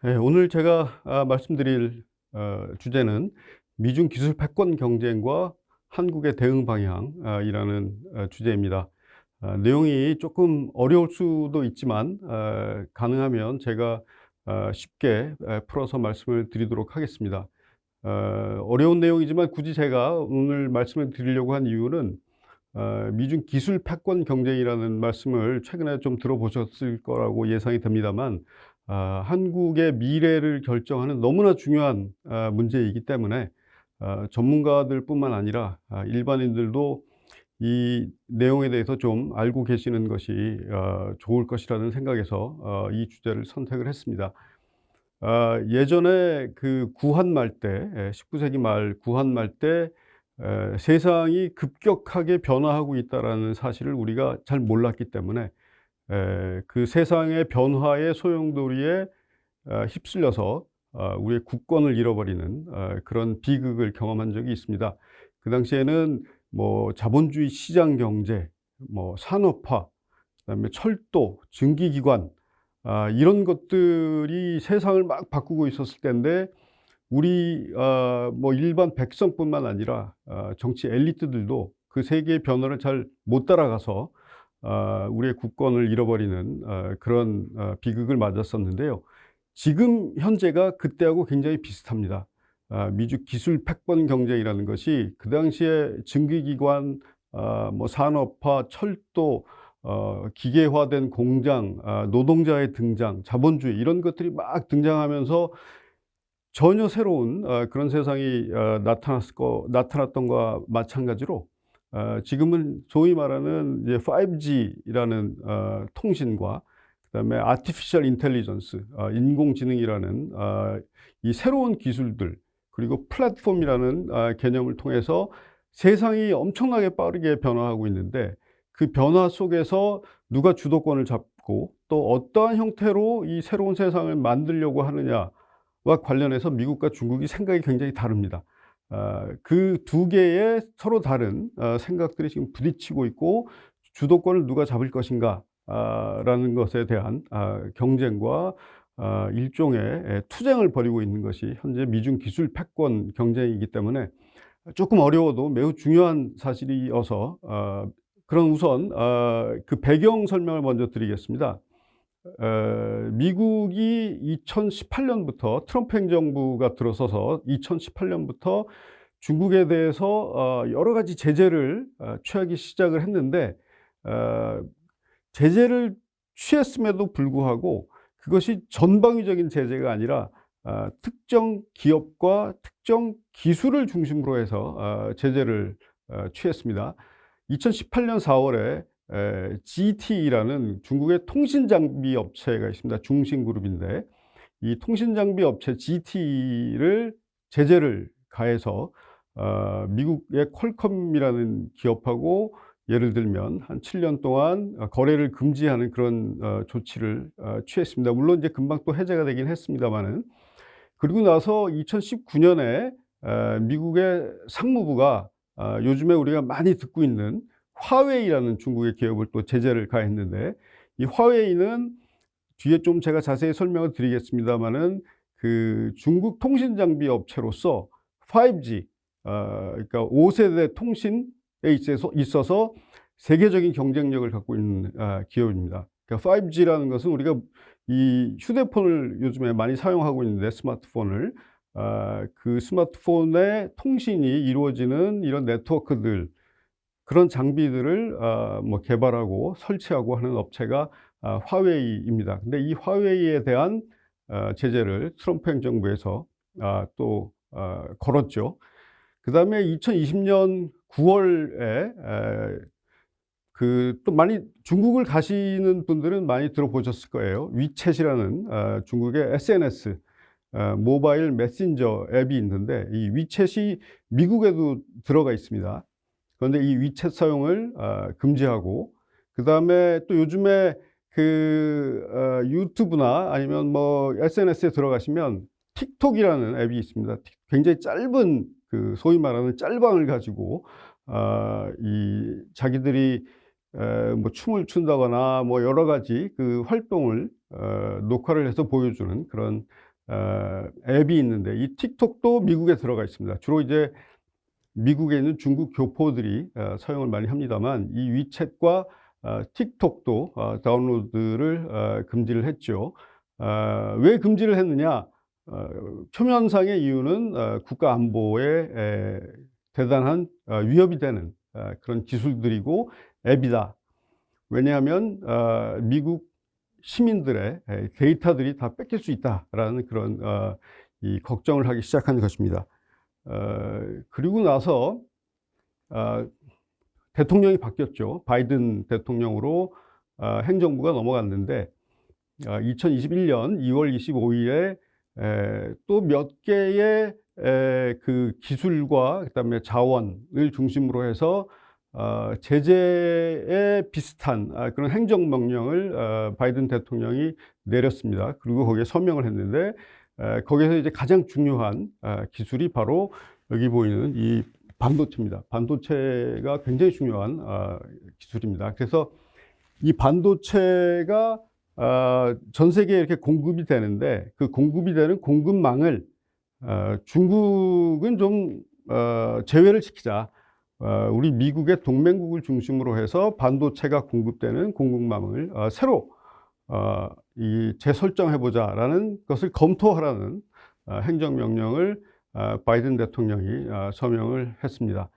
예, 오늘 제가 말씀드릴 주제는 미중 기술 패권 경쟁과 한국의 대응 방향 이라는 주제입니다. 내용이 조금 어려울 수도 있지만 가능하면 제가 쉽게 풀어서 말씀을 드리도록 하겠습니다. 어려운 내용이지만 굳이 제가 오늘 말씀을 드리려고 한 이유는 미중 기술 패권 경쟁이라는 말씀을 최근에 좀 들어보셨을 거라고 예상이 됩니다만, 한국의 미래를 결정하는 너무나 중요한 문제이기 때문에 전문가들뿐만 아니라 일반인들도 이 내용에 대해서 좀 알고 계시는 것이 좋을 것이라는 생각에서 이 주제를 선택을 했습니다. 예전에 그 구한말 때, 19세기 말 구한말 때 세상이 급격하게 변화하고 있다라는 사실을 우리가 잘 몰랐기 때문에 그 세상의 변화의 소용돌이에 휩쓸려서 우리의 국권을 잃어버리는 그런 비극을 경험한 적이 있습니다. 그 당시에는 뭐 자본주의 시장 경제, 뭐 산업화, 그다음에 철도, 증기기관, 이런 것들이 세상을 막 바꾸고 있었을 때인데, 우리 뭐 일반 백성뿐만 아니라 정치 엘리트들도 그 세계의 변화를 잘 못 따라가서 우리의 국권을 잃어버리는 그런 비극을 맞았었는데요. 지금 현재가 그때하고 굉장히 비슷합니다. 미중 기술 패권 경쟁이라는 것이 그 당시에 증기기관, 뭐 산업화, 철도, 기계화된 공장, 노동자의 등장, 자본주의 이런 것들이 막 등장하면서 전혀 새로운 그런 세상이 나타났던 것과 마찬가지로 지금은 소위 말하는 이제 5G라는 통신과, 그다음에 아티피셜 인텔리전스, 인공지능이라는 이 새로운 기술들, 그리고 플랫폼이라는 개념을 통해서 세상이 엄청나게 빠르게 변화하고 있는데, 그 변화 속에서 누가 주도권을 잡고 또 어떠한 형태로 이 새로운 세상을 만들려고 하느냐와 관련해서 미국과 중국이 생각이 굉장히 다릅니다. 그 두 개의 서로 다른 생각들이 지금 부딪히고 있고, 주도권을 누가 잡을 것인가 라는 것에 대한 경쟁과 일종의 투쟁을 벌이고 있는 것이 현재 미중 기술 패권 경쟁이기 때문에 조금 어려워도 매우 중요한 사실이어서, 그럼 우선 그 배경 설명을 먼저 드리겠습니다. 미국이 2018년부터 트럼프 행정부가 들어서서 2018년부터 중국에 대해서 여러 가지 제재를 취하기 시작을 했는데, 어 제재를 취했음에도 불구하고 그것이 전방위적인 제재가 아니라 특정 기업과 특정 기술을 중심으로 해서 제재를 취했습니다. 2018년 4월에 GTE라는 중국의 통신 장비 업체가 있습니다. 중신그룹인데, 이 통신 장비 업체 GTE를 제재를 가해서 미국의 퀄컴이라는 기업하고 예를 들면 한 7년 동안 거래를 금지하는 그런 조치를 취했습니다. 물론 이제 금방 또 해제가 되긴 했습니다마는. 그리고 나서 2019년에 미국의 상무부가 요즘에 우리가 많이 듣고 있는 화웨이라는 중국의 기업을 또 제재를 가했는데, 이 화웨이는 뒤에 좀 제가 자세히 설명을 드리겠습니다마는 그 중국 통신 장비 업체로서 5G, 그러니까 5세대 통신에 있어서 세계적인 경쟁력을 갖고 있는 기업입니다. 그러니까 5G라는 것은 우리가 이 휴대폰을 요즘에 많이 사용하고 있는데, 스마트폰을 그 스마트폰의 통신이 이루어지는 이런 네트워크들, 그런 장비들을 뭐 개발하고 설치하고 하는 업체가 화웨이입니다. 근데 이 화웨이에 대한 제재를 트럼프 행정부에서 또 걸었죠. 그다음에 2020년 9월에 그 또 많이 중국을 가시는 분들은 많이 들어보셨을 거예요. 위챗이라는 중국의 SNS 모바일 메신저 앱이 있는데, 이 위챗이 미국에도 들어가 있습니다. 그런데 이 위챗 사용을 금지하고, 그다음에 또 요즘에 그 유튜브나 아니면 뭐 SNS에 들어가시면 틱톡이라는 앱이 있습니다. 굉장히 짧은 그 소위 말하는 짤방을 가지고 이 자기들이 뭐 춤을 춘다거나 뭐 여러 가지 그 활동을 녹화를 해서 보여주는 그런 앱이 있는데 이 틱톡도 미국에 들어가 있습니다. 주로 이제 미국에 있는 중국 교포들이 사용을 많이 합니다만 이 위챗과 틱톡도 다운로드를 금지를 했죠. 왜 금지를 했느냐? 표면상의 이유는 국가 안보에 대단한 위협이 되는 그런 기술들이고 앱이다. 왜냐하면 미국 시민들의 데이터들이 다 뺏길 수 있다라는 그런 이 걱정을 하기 시작한 것입니다. 그리고 나서 대통령이 바뀌었죠. 바이든 대통령으로 행정부가 넘어갔는데 2021년 2월 25일에 또 몇 개의 그 기술과 그다음에 자원을 중심으로 해서 제재에 비슷한 그런 행정명령을 바이든 대통령이 내렸습니다. 그리고 거기에 서명을 했는데 거기에서 이제 가장 중요한 기술이 바로 여기 보이는 이 반도체입니다. 반도체가 굉장히 중요한 기술입니다. 그래서 이 반도체가 전 세계에 이렇게 공급이 되는데 그 공급이 되는 공급망을 중국은 좀 제외를 시키자. 우리 미국의 동맹국을 중심으로 해서 반도체가 공급되는 공급망을 새로 재설정해보자라는 것을 검토하라는 행정명령을 바이든 대통령이 서명을 했습니다.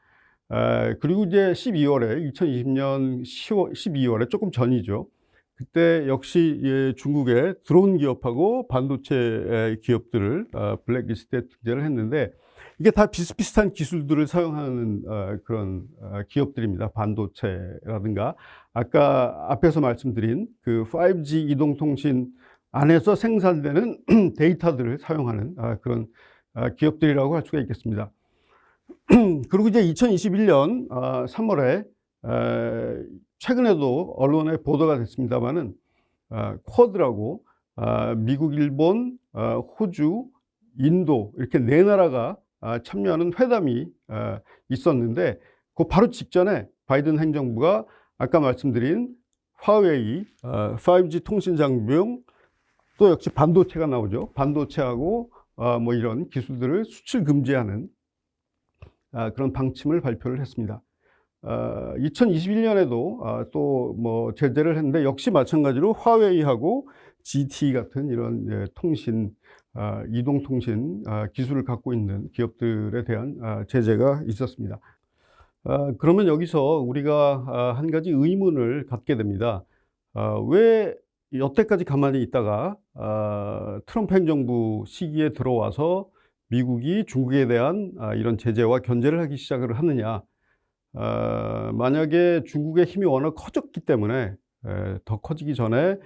그리고 이제 2020년 12월에 조금 전이죠. 그때 역시 중국의 드론 기업하고 반도체 기업들을 블랙리스트에 등재를 했는데 이게 다 비슷비슷한 기술들을 사용하는 그런 기업들입니다. 반도체라든가 아까 앞에서 말씀드린 그 5G 이동통신 안에서 생산되는 데이터들을 사용하는 그런 기업들이라고 할 수가 있겠습니다. 그리고 이제 2021년 3월에 최근에도 언론에 보도가 됐습니다만은 쿼드라고 미국, 일본, 호주, 인도 이렇게 네 나라가 참여하는 회담이 있었는데 그 바로 직전에 바이든 행정부가 아까 말씀드린 화웨이 5G 통신 장비용 또 역시 반도체가 나오죠. 반도체하고 뭐 이런 기술들을 수출 금지하는 그런 방침을 발표를 했습니다. 2021년에도 또 뭐 제재를 했는데 역시 마찬가지로 화웨이하고 GT 같은 이런 통신 이동통신 기술을 갖고 있는 기업들에 대한 제재가 있었습니다. 그러면 여기서 우리가 한 가지 의문을 갖게 됩니다. 왜 여태까지 가만히 있다가 트럼프 행정부 시기에 들어와서 미국이 중국에 대한 이런 제재와 견제를 하기 시작을 하느냐. 만약에 중국의 힘이 워낙 커졌기 때문에 더 커지기 전에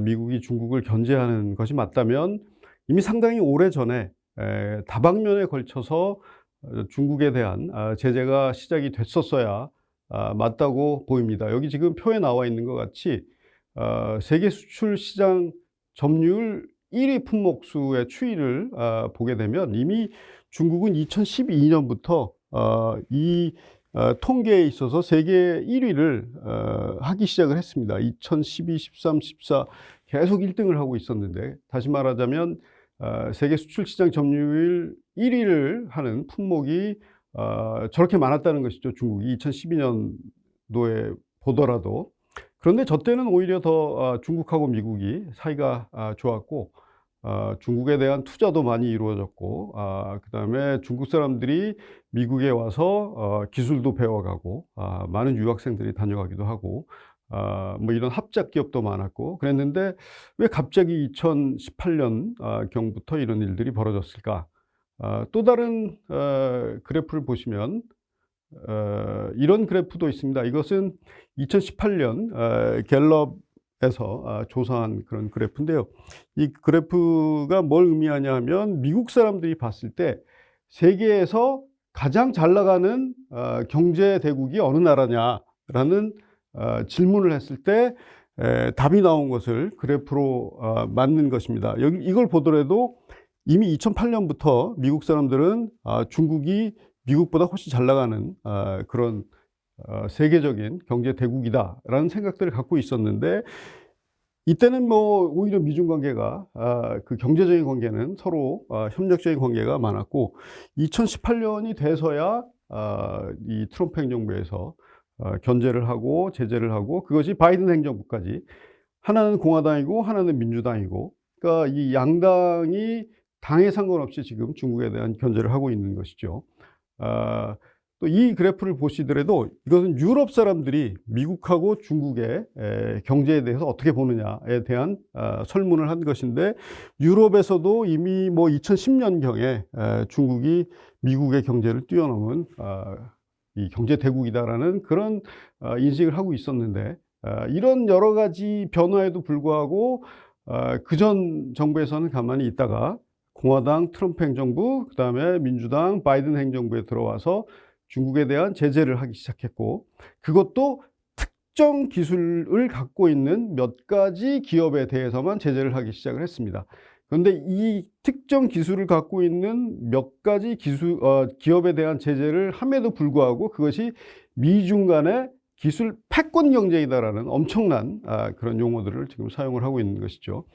미국이 중국을 견제하는 것이 맞다면 이미 상당히 오래전에 다방면에 걸쳐서 중국에 대한 제재가 시작이 됐었어야 맞다고 보입니다. 여기 지금 표에 나와 있는 것 같이 세계 수출 시장 점유율 1위 품목수의 추이를 보게 되면 이미 중국은 2012년부터 이 통계에 있어서 세계 1위를 하기 시작을 했습니다. 2012, 13, 14 계속 1등을 하고 있었는데 다시 말하자면 세계 수출 시장 점유율 1위를 하는 품목이 저렇게 많았다는 것이죠. 중국이 2012년도에 보더라도. 그런데 저 때는 오히려 더 중국하고 미국이 사이가 좋았고 중국에 대한 투자도 많이 이루어졌고 그다음에 중국 사람들이 미국에 와서 기술도 배워가고 많은 유학생들이 다녀가기도 하고 뭐 이런 합작 기업도 많았고 그랬는데 왜 갑자기 2018년 경부터 이런 일들이 벌어졌을까? 또 다른 그래프를 보시면 이런 그래프도 있습니다. 이것은 2018년 갤럽에서 조사한 그런 그래프인데요. 이 그래프가 뭘 의미하냐 하면 미국 사람들이 봤을 때 세계에서 가장 잘 나가는 경제 대국이 어느 나라냐라는 질문을 했을 때 답이 나온 것을 그래프로 만든 것입니다. 이걸 보더라도 이미 2008년부터 미국 사람들은 중국이 미국보다 훨씬 잘 나가는 그런 세계적인 경제 대국이다라는 생각들을 갖고 있었는데 이때는 뭐 오히려 미중 관계가 그 경제적인 관계는 서로 협력적인 관계가 많았고 2018년이 돼서야 이 트럼프 행정부에서 견제를 하고 제재를 하고 그것이 바이든 행정부까지 하나는 공화당이고 하나는 민주당이고 그러니까 이 양당이 당에 상관없이 지금 중국에 대한 견제를 하고 있는 것이죠. 또 이 그래프를 보시더라도 이것은 유럽 사람들이 미국하고 중국의 경제에 대해서 어떻게 보느냐에 대한 설문을 한 것인데 유럽에서도 이미 뭐 2010년경에 중국이 미국의 경제를 뛰어넘은 이 경제 대국이다라는 그런 인식을 하고 있었는데 이런 여러 가지 변화에도 불구하고 그전 정부에서는 가만히 있다가 공화당 트럼프 행정부 그다음에 민주당 바이든 행정부에 들어와서 중국에 대한 제재를 하기 시작했고 그것도 특정 기술을 갖고 있는 몇 가지 기업에 대해서만 제재를 하기 시작을 했습니다. 그런데 이 특정 기술을 갖고 있는 몇 가지 기업에 대한 제재를 함에도 불구하고 그것이 미중 간의 기술 패권 경쟁이다라는 엄청난 그런 용어들을 지금 사용을 하고 있는 것이죠.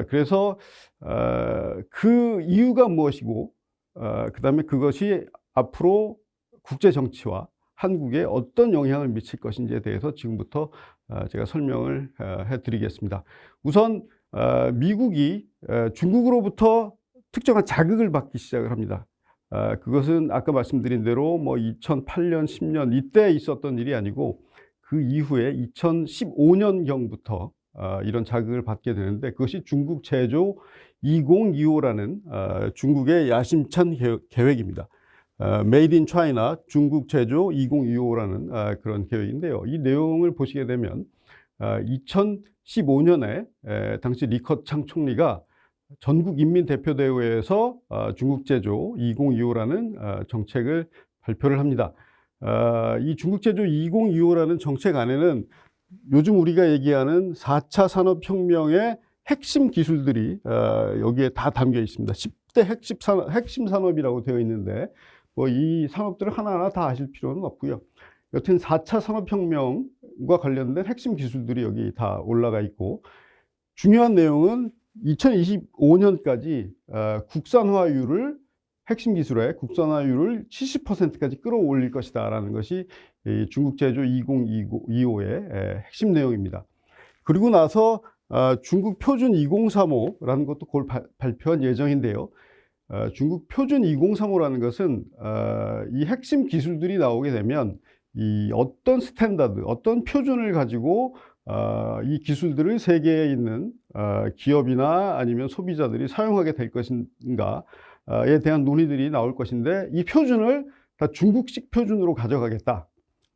그래서 그 이유가 무엇이고 그다음에 그것이 앞으로 국제 정치와 한국에 어떤 영향을 미칠 것인지에 대해서 지금부터 제가 설명을 해드리겠습니다. 우선 미국이 중국으로부터 특정한 자극을 받기 시작을 합니다. 그것은 아까 말씀드린 대로 뭐 2008년, 10년 이때 있었던 일이 아니고 그 이후에 2015년경부터 이런 자극을 받게 되는데 그것이 중국 제조 2025라는 중국의 야심찬 계획입니다. Made in China 중국 제조 2025라는 그런 계획인데요. 이 내용을 보시게 되면 2015년에 당시 리커창 총리가 전국인민대표대회에서 중국 제조 2025라는 정책을 발표를 합니다. 이 중국 제조 2025라는 정책 안에는 요즘 우리가 얘기하는 4차 산업혁명의 핵심 기술들이 여기에 다 담겨 있습니다. 10대 핵심 산업이라고 되어 있는데 뭐 이 산업들을 하나하나 다 아실 필요는 없고요. 여튼 4차 산업혁명과 관련된 핵심 기술들이 여기 다 올라가 있고 중요한 내용은 2025년까지 국산화율을 핵심 기술의 국산화율을 70%까지 끌어올릴 것이다라는 것이 이 중국 제조 2025의 핵심 내용입니다. 그리고 나서 중국 표준 2035라는 것도 곧 발표한 예정인데요. 중국 표준 2035라는 것은 이 핵심 기술들이 나오게 되면 이 어떤 스탠다드, 어떤 표준을 가지고 이 기술들을 세계에 있는 기업이나 아니면 소비자들이 사용하게 될 것인가에 대한 논의들이 나올 것인데 이 표준을 다 중국식 표준으로 가져가겠다.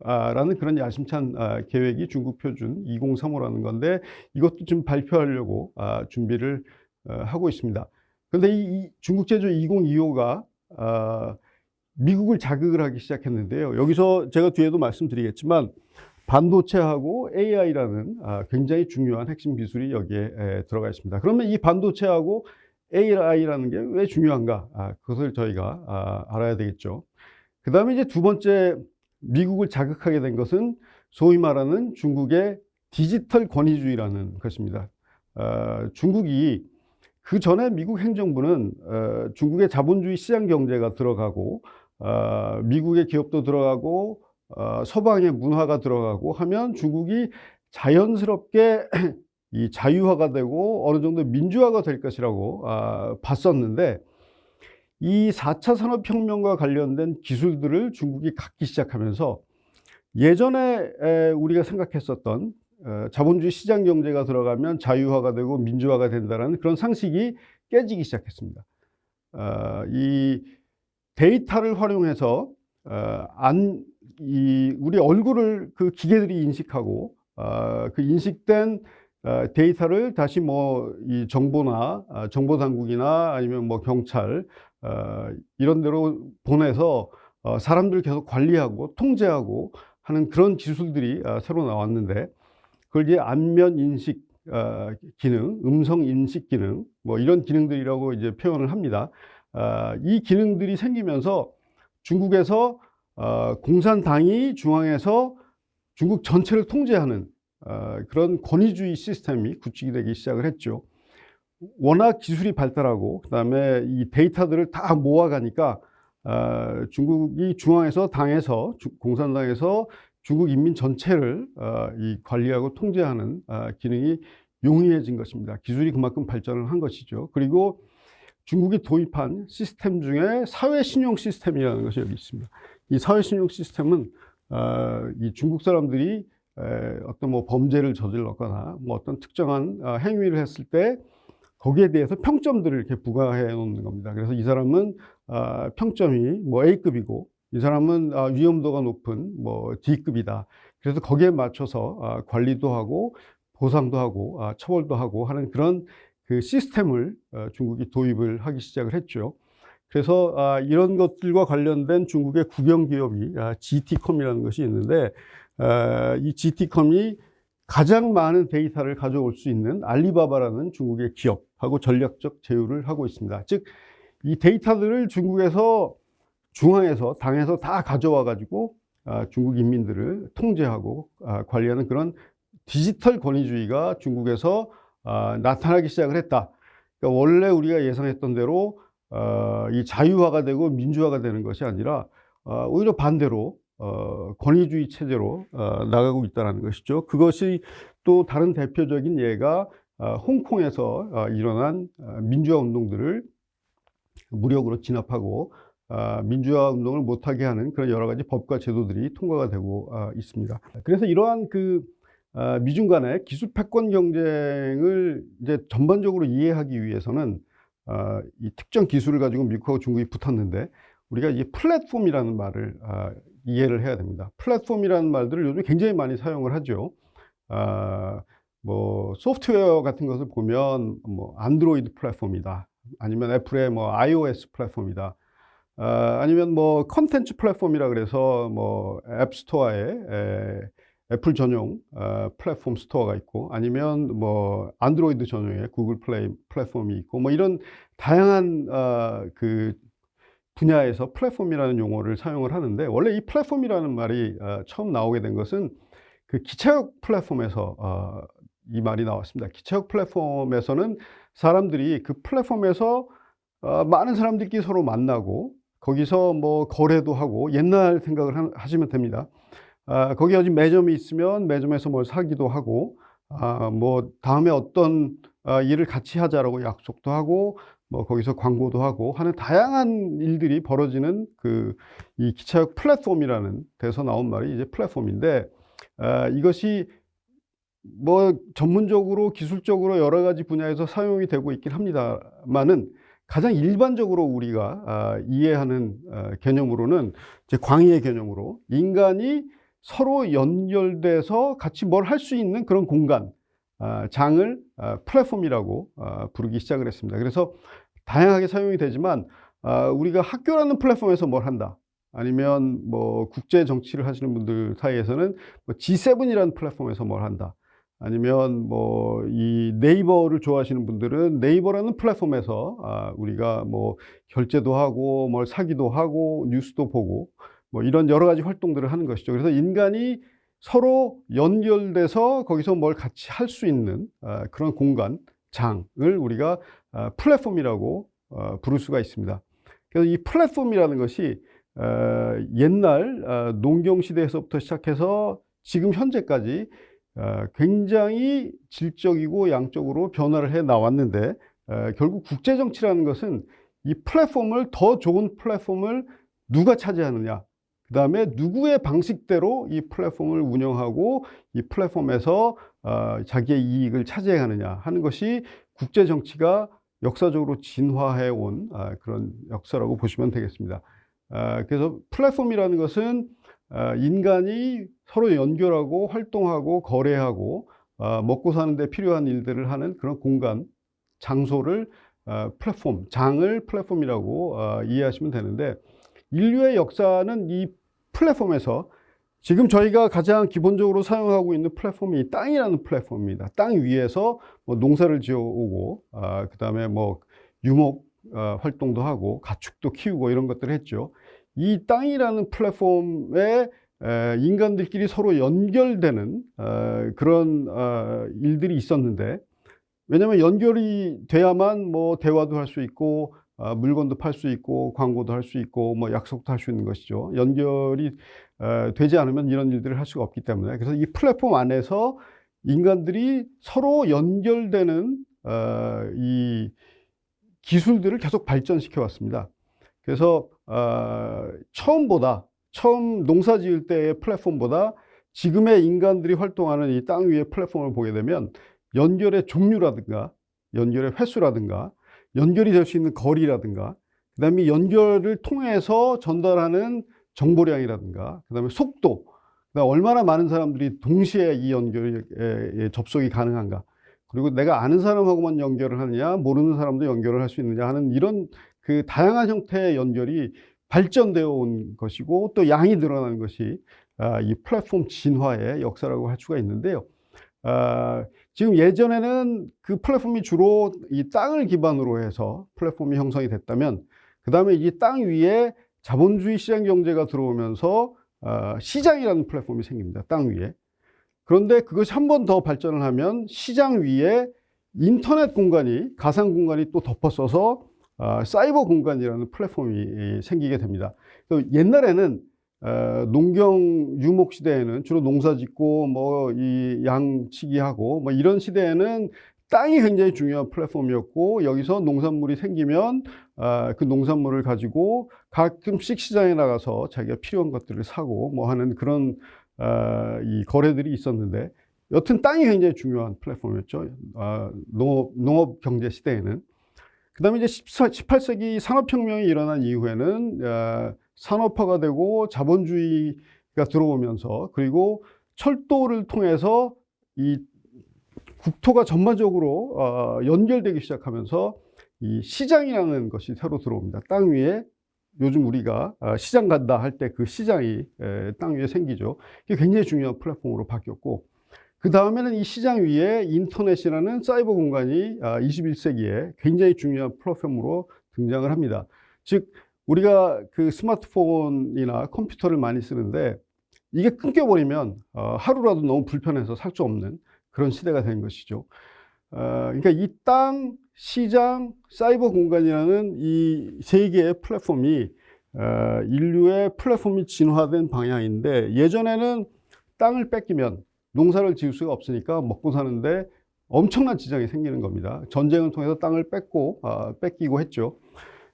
라는 그런 야심찬 계획이 중국 표준 2035라는 건데 이것도 지금 발표하려고 준비를 하고 있습니다. 그런데 이 중국 제조 2025가 미국을 자극을 하기 시작했는데요. 여기서 제가 뒤에도 말씀드리겠지만 반도체하고 AI라는 굉장히 중요한 핵심 기술이 여기에 들어가 있습니다. 그러면 이 반도체하고 AI라는 게 왜 중요한가? 그것을 저희가 알아야 되겠죠. 그 다음에 이제 두 번째 미국을 자극하게 된 것은 소위 말하는 중국의 디지털 권위주의라는 것입니다. 중국이 그 전에 미국 행정부는 중국의 자본주의 시장 경제가 들어가고 미국의 기업도 들어가고 서방의 문화가 들어가고 하면 중국이 자연스럽게 이 자유화가 되고 어느 정도 민주화가 될 것이라고 봤었는데 이 4차 산업혁명과 관련된 기술들을 중국이 갖기 시작하면서 예전에 우리가 생각했었던 자본주의 시장 경제가 들어가면 자유화가 되고 민주화가 된다는 그런 상식이 깨지기 시작했습니다. 이 데이터를 활용해서 우리 얼굴을 그 기계들이 인식하고 그 인식된 데이터를 다시 뭐 이 정보나 정보 당국이나 아니면 뭐 경찰 이런 데로 보내서 사람들을 계속 관리하고 통제하고 하는 그런 기술들이 새로 나왔는데 그걸 이제 안면 인식 기능, 음성 인식 기능 뭐 이런 기능들이라고 이제 표현을 합니다. 이 기능들이 생기면서 중국에서 공산당이 중앙에서 중국 전체를 통제하는 그런 권위주의 시스템이 구축이 되기 시작을 했죠. 워낙 기술이 발달하고 그다음에 이 데이터들을 다 모아가니까 중국이 중앙에서 당에서 공산당에서 중국 인민 전체를 이 관리하고 통제하는 기능이 용이해진 것입니다. 기술이 그만큼 발전을 한 것이죠. 그리고 중국이 도입한 시스템 중에 사회신용 시스템이라는 것이 여기 있습니다. 이 사회신용 시스템은 이 중국 사람들이 어떤 뭐 범죄를 저질렀거나 뭐 어떤 특정한 행위를 했을 때 거기에 대해서 평점들을 이렇게 부과해 놓는 겁니다. 그래서 이 사람은 평점이 뭐 A급이고 이 사람은 위험도가 높은 뭐 D급이다. 그래서 거기에 맞춰서 관리도 하고 보상도 하고 처벌도 하고 하는 그런 그 시스템을 중국이 도입을 하기 시작을 했죠. 그래서 이런 것들과 관련된 중국의 국영기업이 GT컴이라는 것이 있는데 이 GT컴이 가장 많은 데이터를 가져올 수 있는 알리바바라는 중국의 기업하고 전략적 제휴를 하고 있습니다. 즉, 이 데이터들을 중국에서 중앙에서 당에서 다 가져와 가지고 중국 인민들을 통제하고 관리하는 그런 디지털 권위주의가 중국에서 나타나기 시작을 했다. 그러니까 원래 우리가 예상했던 대로 이 자유화가 되고 민주화가 되는 것이 아니라 오히려 반대로 권위주의 체제로 나가고 있다는 것이죠. 그것이 또 다른 대표적인 예가 홍콩에서 일어난 민주화 운동들을 무력으로 진압하고 민주화 운동을 못하게 하는 그런 여러 가지 법과 제도들이 통과가 되고 있습니다. 그래서 이러한 그 미중 간의 기술 패권 경쟁을 이제 전반적으로 이해하기 위해서는 이 특정 기술을 가지고 미국하고 중국이 붙었는데 우리가 이 플랫폼이라는 말을 이해를 해야 됩니다. 플랫폼이라는 말들을 요즘 굉장히 많이 사용을 하죠. 뭐 소프트웨어 같은 것을 보면 뭐 안드로이드 플랫폼이다. 아니면 애플의 뭐 iOS 플랫폼이다. 아니면 뭐 컨텐츠 플랫폼이라 그래서 뭐 앱스토어에 애플 전용 플랫폼 스토어가 있고 아니면 뭐 안드로이드 전용의 구글 플레이 플랫폼이 있고 뭐 이런 다양한 그 분야에서 플랫폼이라는 용어를 사용을 하는데 원래 이 플랫폼이라는 말이 처음 나오게 된 것은 그 기차역 플랫폼에서 이 말이 나왔습니다. 기차역 플랫폼에서는 사람들이 그 플랫폼에서 많은 사람들끼리 서로 만나고 거기서 뭐 거래도 하고 옛날 생각을 하시면 됩니다. 거기 어디 매점이 있으면 매점에서 뭘 사기도 하고 뭐 다음에 어떤 일을 같이 하자라고 약속도 하고 뭐 거기서 광고도 하고 하는 다양한 일들이 벌어지는 그 이 기차역 플랫폼이라는 데서 나온 말이 이제 플랫폼인데 이것이 뭐 전문적으로 기술적으로 여러 가지 분야에서 사용이 되고 있긴 합니다만은 가장 일반적으로 우리가 이해하는 개념으로는 이제 광의의 개념으로 인간이 서로 연결돼서 같이 뭘 할 수 있는 그런 공간, 장을 플랫폼이라고 부르기 시작을 했습니다. 그래서 다양하게 사용이 되지만 우리가 학교라는 플랫폼에서 뭘 한다. 아니면 뭐 국제 정치를 하시는 분들 사이에서는 뭐 G7이라는 플랫폼에서 뭘 한다. 아니면 뭐 이 네이버를 좋아하시는 분들은 네이버라는 플랫폼에서 우리가 뭐 결제도 하고 뭘 사기도 하고 뉴스도 보고 뭐 이런 여러 가지 활동들을 하는 것이죠. 그래서 인간이 서로 연결돼서 거기서 뭘 같이 할 수 있는 그런 공간, 장을 우리가 플랫폼이라고 부를 수가 있습니다. 그래서 이 플랫폼이라는 것이 옛날 농경 시대에서부터 시작해서 지금 현재까지 굉장히 질적이고 양적으로 변화를 해 나왔는데 결국 국제 정치라는 것은 이 플랫폼을 더 좋은 플랫폼을 누가 차지하느냐, 그 다음에 누구의 방식대로 이 플랫폼을 운영하고 이 플랫폼에서 자기의 이익을 차지해가느냐 하는 것이 국제 정치가 역사적으로 진화해 온 그런 역사라고 보시면 되겠습니다. 그래서 플랫폼이라는 것은 인간이 서로 연결하고 활동하고 거래하고 먹고 사는 데 필요한 일들을 하는 그런 공간, 장소를 플랫폼, 장을 플랫폼이라고 이해하시면 되는데 인류의 역사는 이 플랫폼에서 지금 저희가 가장 기본적으로 사용하고 있는 플랫폼이 땅이라는 플랫폼입니다. 땅 위에서 뭐 농사를 지어오고 그 다음에 뭐 유목 활동도 하고 가축도 키우고 이런 것들을 했죠. 이 땅이라는 플랫폼에 인간들끼리 서로 연결되는 그런 일들이 있었는데, 왜냐하면 연결이 돼야만 뭐 대화도 할 수 있고 물건도 팔 수 있고 광고도 할 수 있고 뭐 약속도 할 수 있는 것이죠. 연결이 되지 않으면 이런 일들을 할 수가 없기 때문에, 그래서 이 플랫폼 안에서 인간들이 서로 연결되는 이 기술들을 계속 발전시켜 왔습니다. 그래서 처음 농사 지을 때의 플랫폼보다 지금의 인간들이 활동하는 이 땅 위의 플랫폼을 보게 되면 연결의 종류라든가 연결의 횟수라든가 연결이 될 수 있는 거리라든가, 그다음에 연결을 통해서 전달하는 정보량이라든가, 그다음에 속도, 그다음에 얼마나 많은 사람들이 동시에 이 연결에 접속이 가능한가, 그리고 내가 아는 사람하고만 연결을 하느냐 모르는 사람도 연결을 할 수 있느냐 하는 이런 그 다양한 형태의 연결이 발전되어 온 것이고, 또 양이 늘어나는 것이 이 플랫폼 진화의 역사라고 할 수가 있는데요. 지금 예전에는 그 플랫폼이 주로 이 땅을 기반으로 해서 플랫폼이 형성이 됐다면, 그 다음에 이 땅 위에 자본주의 시장 경제가 들어오면서 시장이라는 플랫폼이 생깁니다. 땅 위에. 그런데 그것이 한 번 더 발전을 하면 시장 위에 인터넷 공간이, 가상 공간이 또 덮어서서 사이버 공간이라는 플랫폼이 생기게 됩니다. 옛날에는 농경 유목 시대에는 주로 농사 짓고 뭐 이 양치기하고 뭐 이런 시대에는 땅이 굉장히 중요한 플랫폼이었고, 여기서 농산물이 생기면 그 농산물을 가지고 가끔씩 시장에 나가서 자기가 필요한 것들을 사고 뭐 하는 그런 이 거래들이 있었는데, 여튼 땅이 굉장히 중요한 플랫폼이었죠. 농업 경제 시대에는. 그 다음에 이제 18세기 산업혁명이 일어난 이후에는 산업화가 되고 자본주의가 들어오면서, 그리고 철도를 통해서 이 국토가 전반적으로 연결되기 시작하면서 이 시장이라는 것이 새로 들어옵니다. 땅 위에 요즘 우리가 시장 간다 할 때 그 시장이 땅 위에 생기죠. 이게 굉장히 중요한 플랫폼으로 바뀌었고, 그 다음에는 이 시장 위에 인터넷이라는 사이버 공간이 21세기에 굉장히 중요한 플랫폼으로 등장을 합니다. 즉 우리가 그 스마트폰이나 컴퓨터를 많이 쓰는데 이게 끊겨버리면 하루라도 너무 불편해서 살 수 없는 그런 시대가 된 것이죠. 그러니까 이 땅, 시장, 사이버 공간이라는 이 세 개의 플랫폼이 인류의 플랫폼이 진화된 방향인데, 예전에는 땅을 뺏기면 농사를 지을 수가 없으니까 먹고 사는데 엄청난 지장이 생기는 겁니다. 전쟁을 통해서 땅을 뺏기고 했죠.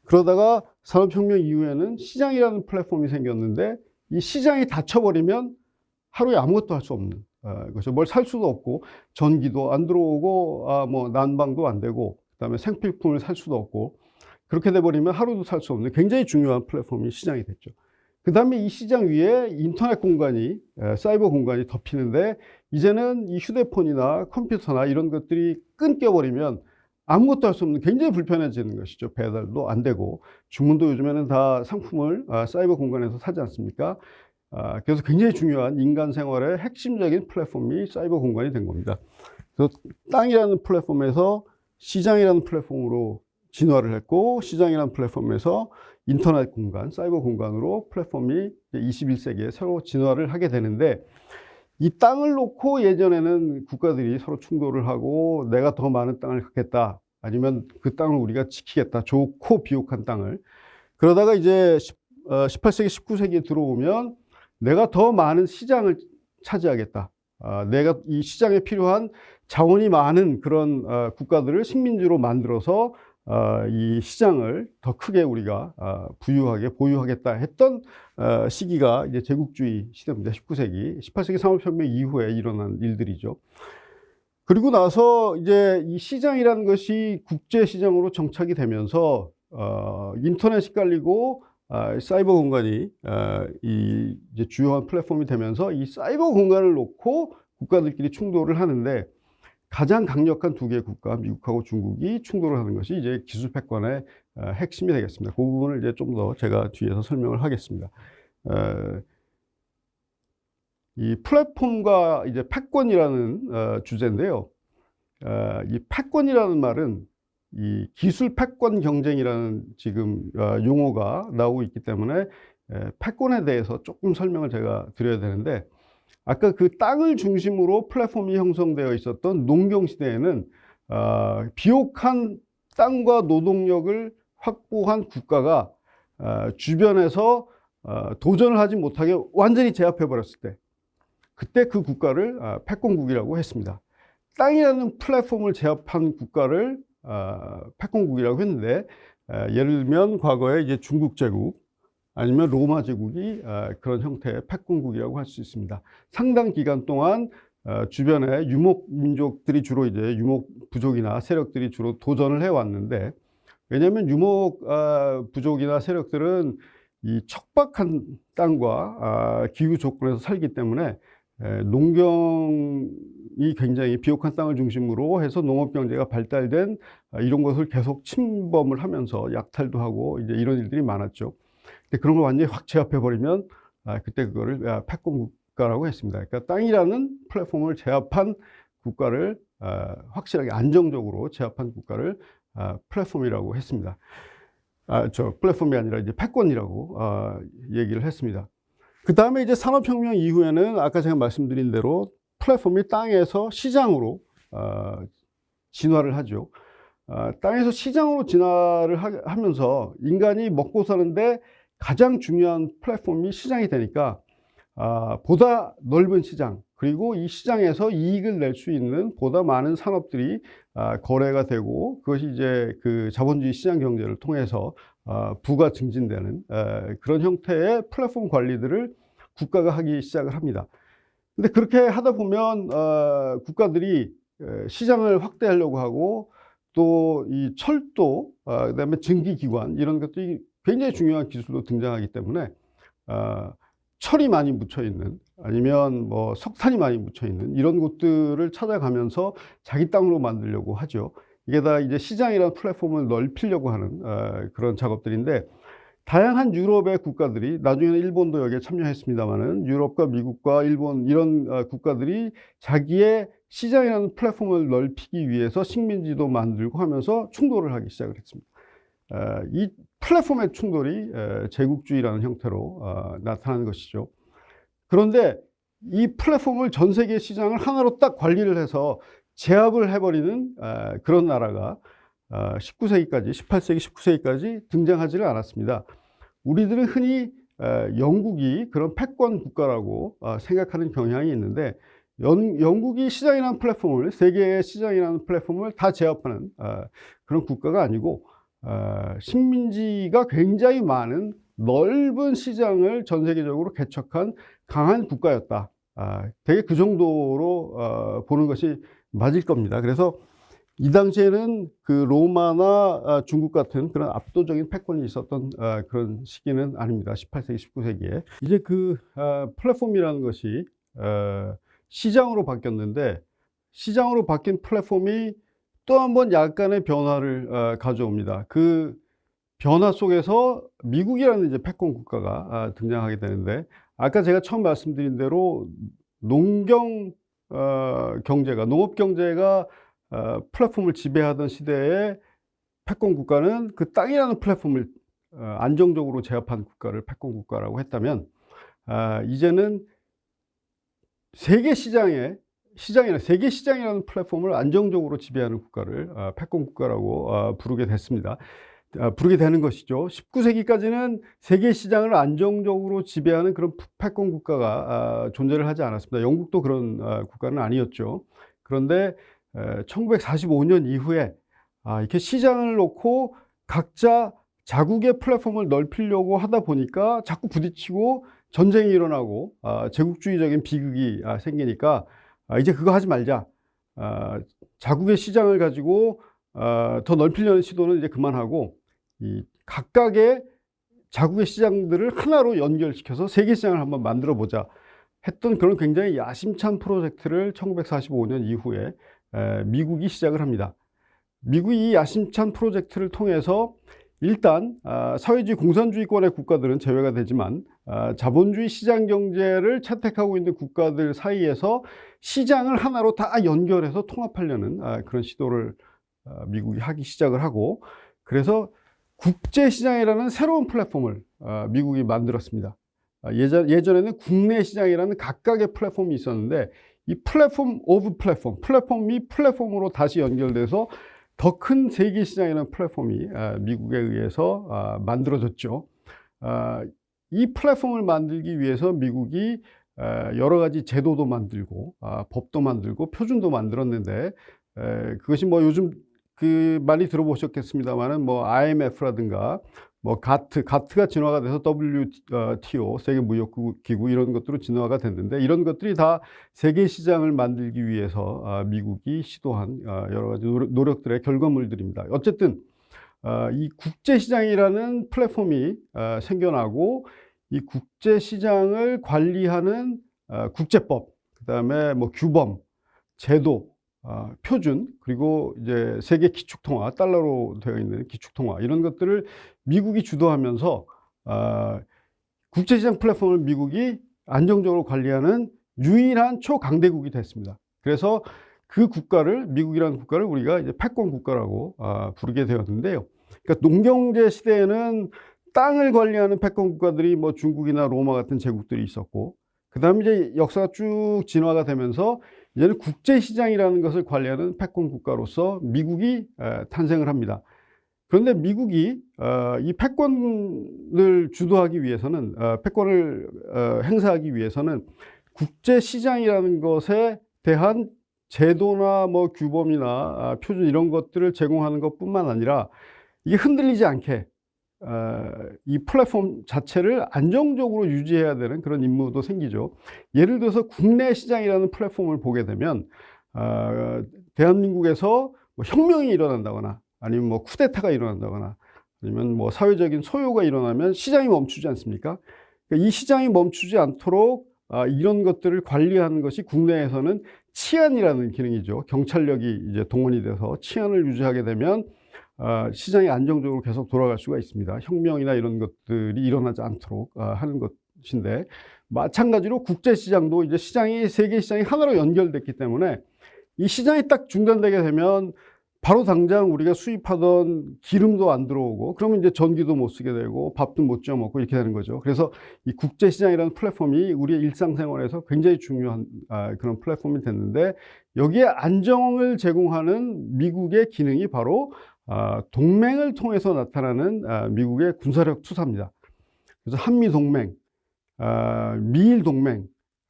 그러다가 산업혁명 이후에는 시장이라는 플랫폼이 생겼는데, 이 시장이 닫혀버리면 하루에 아무것도 할 수 없는 것이죠. 뭘 살 수도 없고, 전기도 안 들어오고, 뭐 난방도 안 되고, 그다음에 생필품을 살 수도 없고, 그렇게 돼버리면 하루도 살 수 없는 굉장히 중요한 플랫폼이 시장이 됐죠. 그 다음에 이 시장 위에 인터넷 공간이, 사이버 공간이 덮이는데, 이제는 이 휴대폰이나 컴퓨터나 이런 것들이 끊겨버리면 아무것도 할 수 없는 굉장히 불편해지는 것이죠. 배달도 안 되고, 주문도 요즘에는 다 상품을 사이버 공간에서 사지 않습니까? 그래서 굉장히 중요한 인간 생활의 핵심적인 플랫폼이 사이버 공간이 된 겁니다. 그래서 땅이라는 플랫폼에서 시장이라는 플랫폼으로 진화를 했고, 시장이라는 플랫폼에서 인터넷 공간, 사이버 공간으로 플랫폼이 21세기에 새로 진화를 하게 되는데, 이 땅을 놓고 예전에는 국가들이 서로 충돌을 하고 내가 더 많은 땅을 갖겠다, 아니면 그 땅을 우리가 지키겠다, 좋고 비옥한 땅을. 그러다가 이제 18세기, 19세기에 들어오면 내가 더 많은 시장을 차지하겠다. 내가 이 시장에 필요한 자원이 많은 그런 국가들을 식민지로 만들어서 이 시장을 더 크게 우리가 부유하게 보유하겠다 했던 시기가 이제 제국주의 시대입니다. 19세기, 18세기 산업혁명 이후에 일어난 일들이죠. 그리고 나서 이제 이 시장이라는 것이 국제시장으로 정착이 되면서 인터넷이 깔리고 사이버 공간이 이제 주요한 플랫폼이 되면서 이 사이버 공간을 놓고 국가들끼리 충돌을 하는데, 가장 강력한 두 개의 국가, 미국하고 중국이 충돌을 하는 것이 이제 기술 패권의 핵심이 되겠습니다. 그 부분을 이제 좀 더 제가 뒤에서 설명을 하겠습니다. 이 플랫폼과 이제 패권이라는 주제인데요. 이 패권이라는 말은 이 기술 패권 경쟁이라는 지금 용어가 나오고 있기 때문에 패권에 대해서 조금 설명을 제가 드려야 되는데, 아까 그 땅을 중심으로 플랫폼이 형성되어 있었던 농경 시대에는 비옥한 땅과 노동력을 확보한 국가가 주변에서 도전을 하지 못하게 완전히 제압해 버렸을 때, 그때 그 국가를 패권국이라고 했습니다. 땅이라는 플랫폼을 제압한 국가를 패권국이라고 했는데, 예를 들면 과거에 이제 중국 제국 아니면 로마 제국이 그런 형태의 패권국이라고 할 수 있습니다. 상당 기간 동안 주변에 유목 민족들이 주로 이제 유목 부족이나 세력들이 주로 도전을 해왔는데, 왜냐하면 유목 부족이나 세력들은 이 척박한 땅과 기후 조건에서 살기 때문에 농경이 굉장히 비옥한 땅을 중심으로 해서 농업 경제가 발달된 이런 것을 계속 침범을 하면서 약탈도 하고 이제 이런 일들이 많았죠. 근데 그런 걸 완전히 확 제압해 버리면 그때 그거를 패권 국가라고 했습니다. 그러니까 땅이라는 플랫폼을 제압한 국가를 확실하게 안정적으로 제압한 국가를 플랫폼이라고 했습니다. 플랫폼이 아니라 이제 패권이라고 얘기를 했습니다. 그 다음에 이제 산업혁명 이후에는 아까 제가 말씀드린 대로 플랫폼이 땅에서 시장으로 진화를 하죠. 땅에서 시장으로 진화를 하면서 인간이 먹고 사는데 가장 중요한 플랫폼이 시장이 되니까 보다 넓은 시장, 그리고 이 시장에서 이익을 낼 수 있는 보다 많은 산업들이 거래가 되고, 그것이 이제 그 자본주의 시장 경제를 통해서 부가 증진되는 그런 형태의 플랫폼 관리들을 국가가 하기 시작을 합니다. 근데 그렇게 하다 보면 국가들이 시장을 확대하려고 하고, 또 이 철도, 그다음에 증기기관 이런 것들이 굉장히 중요한 기술로 등장하기 때문에 철이 많이 묻혀 있는, 아니면 뭐 석탄이 많이 묻혀 있는 이런 곳들을 찾아가면서 자기 땅으로 만들려고 하죠. 이게 다 이제 시장이라는 플랫폼을 넓히려고 하는 그런 작업들인데, 다양한 유럽의 국가들이, 나중에는 일본도 여기에 참여했습니다만은, 유럽과 미국과 일본 이런 국가들이 자기의 시장이라는 플랫폼을 넓히기 위해서 식민지도 만들고 하면서 충돌을 하기 시작을 했습니다. 이 플랫폼의 충돌이 제국주의라는 형태로 나타나는 것이죠. 그런데 이 플랫폼을 전 세계 시장을 하나로 딱 관리를 해서 제압을 해버리는 그런 나라가 19세기까지, 18세기, 19세기까지 등장하지를 않았습니다. 우리들은 흔히 영국이 그런 패권 국가라고 생각하는 경향이 있는데, 영국이 시장이라는 플랫폼을, 세계의 시장이라는 플랫폼을 다 제압하는 그런 국가가 아니고, 식민지가 굉장히 많은 넓은 시장을 전 세계적으로 개척한 강한 국가였다. 되게 그 정도로 보는 것이 맞을 겁니다. 그래서 이 당시에는 그 로마나 중국 같은 그런 압도적인 패권이 있었던 그런 시기는 아닙니다. 18세기, 19세기에. 이제 그 플랫폼이라는 것이 시장으로 바뀌었는데, 시장으로 바뀐 플랫폼이 또 한 번 약간의 변화를 가져옵니다. 그 변화 속에서 미국이라는 이제 패권 국가가 등장하게 되는데, 아까 제가 처음 말씀드린 대로 농경 경제가, 농업 경제가 플랫폼을 지배하던 시대에 패권 국가는 그 땅이라는 플랫폼을 안정적으로 제압한 국가를 패권 국가라고 했다면, 이제는 세계 시장이라는 플랫폼을 안정적으로 지배하는 국가를 패권 국가라고 부르게 됐습니다. 부르게 되는 것이죠. 19세기까지는 세계 시장을 안정적으로 지배하는 그런 패권 국가가 존재를 하지 않았습니다. 영국도 그런 국가는 아니었죠. 그런데 1945년 이후에 이렇게 시장을 놓고 각자 자국의 플랫폼을 넓히려고 하다 보니까 자꾸 부딪히고 전쟁이 일어나고 제국주의적인 비극이 생기니까, 이제 그거 하지 말자. 자국의 시장을 가지고 더 넓히려는 시도는 이제 그만하고, 이 각각의 자국의 시장들을 하나로 연결시켜서 세계 시장을 한번 만들어 보자 했던 그런 굉장히 야심찬 프로젝트를 1945년 이후에 미국이 시작을 합니다. 미국이 이 야심찬 프로젝트를 통해서 일단 사회주의 공산주의권의 국가들은 제외가 되지만 자본주의 시장 경제를 채택하고 있는 국가들 사이에서 시장을 하나로 다 연결해서 통합하려는 그런 시도를 미국이 하기 시작을 하고, 그래서 국제시장이라는 새로운 플랫폼을 미국이 만들었습니다. 예전에는 국내 시장이라는 각각의 플랫폼이 있었는데 이 플랫폼 오브 플랫폼이 플랫폼으로 다시 연결돼서 더 큰 세계 시장이라는 플랫폼이 미국에 의해서 만들어졌죠. 이 플랫폼을 만들기 위해서 미국이 여러 가지 제도도 만들고 법도 만들고 표준도 만들었는데 그것이 뭐 요즘 많이 들어보셨겠습니다만은 뭐 IMF라든가 뭐 가트가 진화가 돼서 WTO 세계 무역기구 이런 것들로 진화가 됐는데 이런 것들이 다 세계 시장을 만들기 위해서 미국이 시도한 여러 가지 노력들의 결과물들입니다. 어쨌든 이 국제시장이라는 플랫폼이 생겨나고 이 국제시장을 관리하는 국제법, 그다음에 뭐 규범, 제도, 표준, 그리고 이제 세계 기축통화, 달러로 되어 있는 기축통화 이런 것들을 미국이 주도하면서 국제시장 플랫폼을 미국이 안정적으로 관리하는 유일한 초강대국이 됐습니다. 그래서 그 국가를 미국이라는 국가를 우리가 이제 패권 국가라고 부르게 되었는데요. 그러니까 농경제 시대에는 땅을 관리하는 패권 국가들이 뭐 중국이나 로마 같은 제국들이 있었고, 그 다음에 이제 역사가 쭉 진화가 되면서 이제는 국제시장이라는 것을 관리하는 패권 국가로서 미국이 탄생을 합니다. 그런데 미국이 이 패권을 주도하기 위해서는, 패권을 행사하기 위해서는 국제시장이라는 것에 대한 제도나 뭐 규범이나 표준 이런 것들을 제공하는 것뿐만 아니라 이게 흔들리지 않게 이 플랫폼 자체를 안정적으로 유지해야 되는 그런 임무도 생기죠. 예를 들어서 국내 시장이라는 플랫폼을 보게 되면 대한민국에서 뭐 혁명이 일어난다거나 아니면 뭐 쿠데타가 일어난다거나 아니면 뭐 사회적인 소요가 일어나면 시장이 멈추지 않습니까? 그러니까 이 시장이 멈추지 않도록 이런 것들을 관리하는 것이 국내에서는 치안이라는 기능이죠. 경찰력이 이제 동원이 돼서 치안을 유지하게 되면 시장이 안정적으로 계속 돌아갈 수가 있습니다. 혁명이나 이런 것들이 일어나지 않도록 하는 것인데, 마찬가지로 국제시장도 이제 세계 시장이 하나로 연결됐기 때문에 이 시장이 딱 중단되게 되면 바로 당장 우리가 수입하던 기름도 안 들어오고, 그러면 이제 전기도 못 쓰게 되고 밥도 못 지어 먹고 이렇게 되는 거죠. 그래서 이 국제시장이라는 플랫폼이 우리의 일상생활에서 굉장히 중요한 그런 플랫폼이 됐는데, 여기에 안정을 제공하는 미국의 기능이 바로 동맹을 통해서 나타나는 미국의 군사력 투사입니다. 그래서 한미동맹, 미일동맹,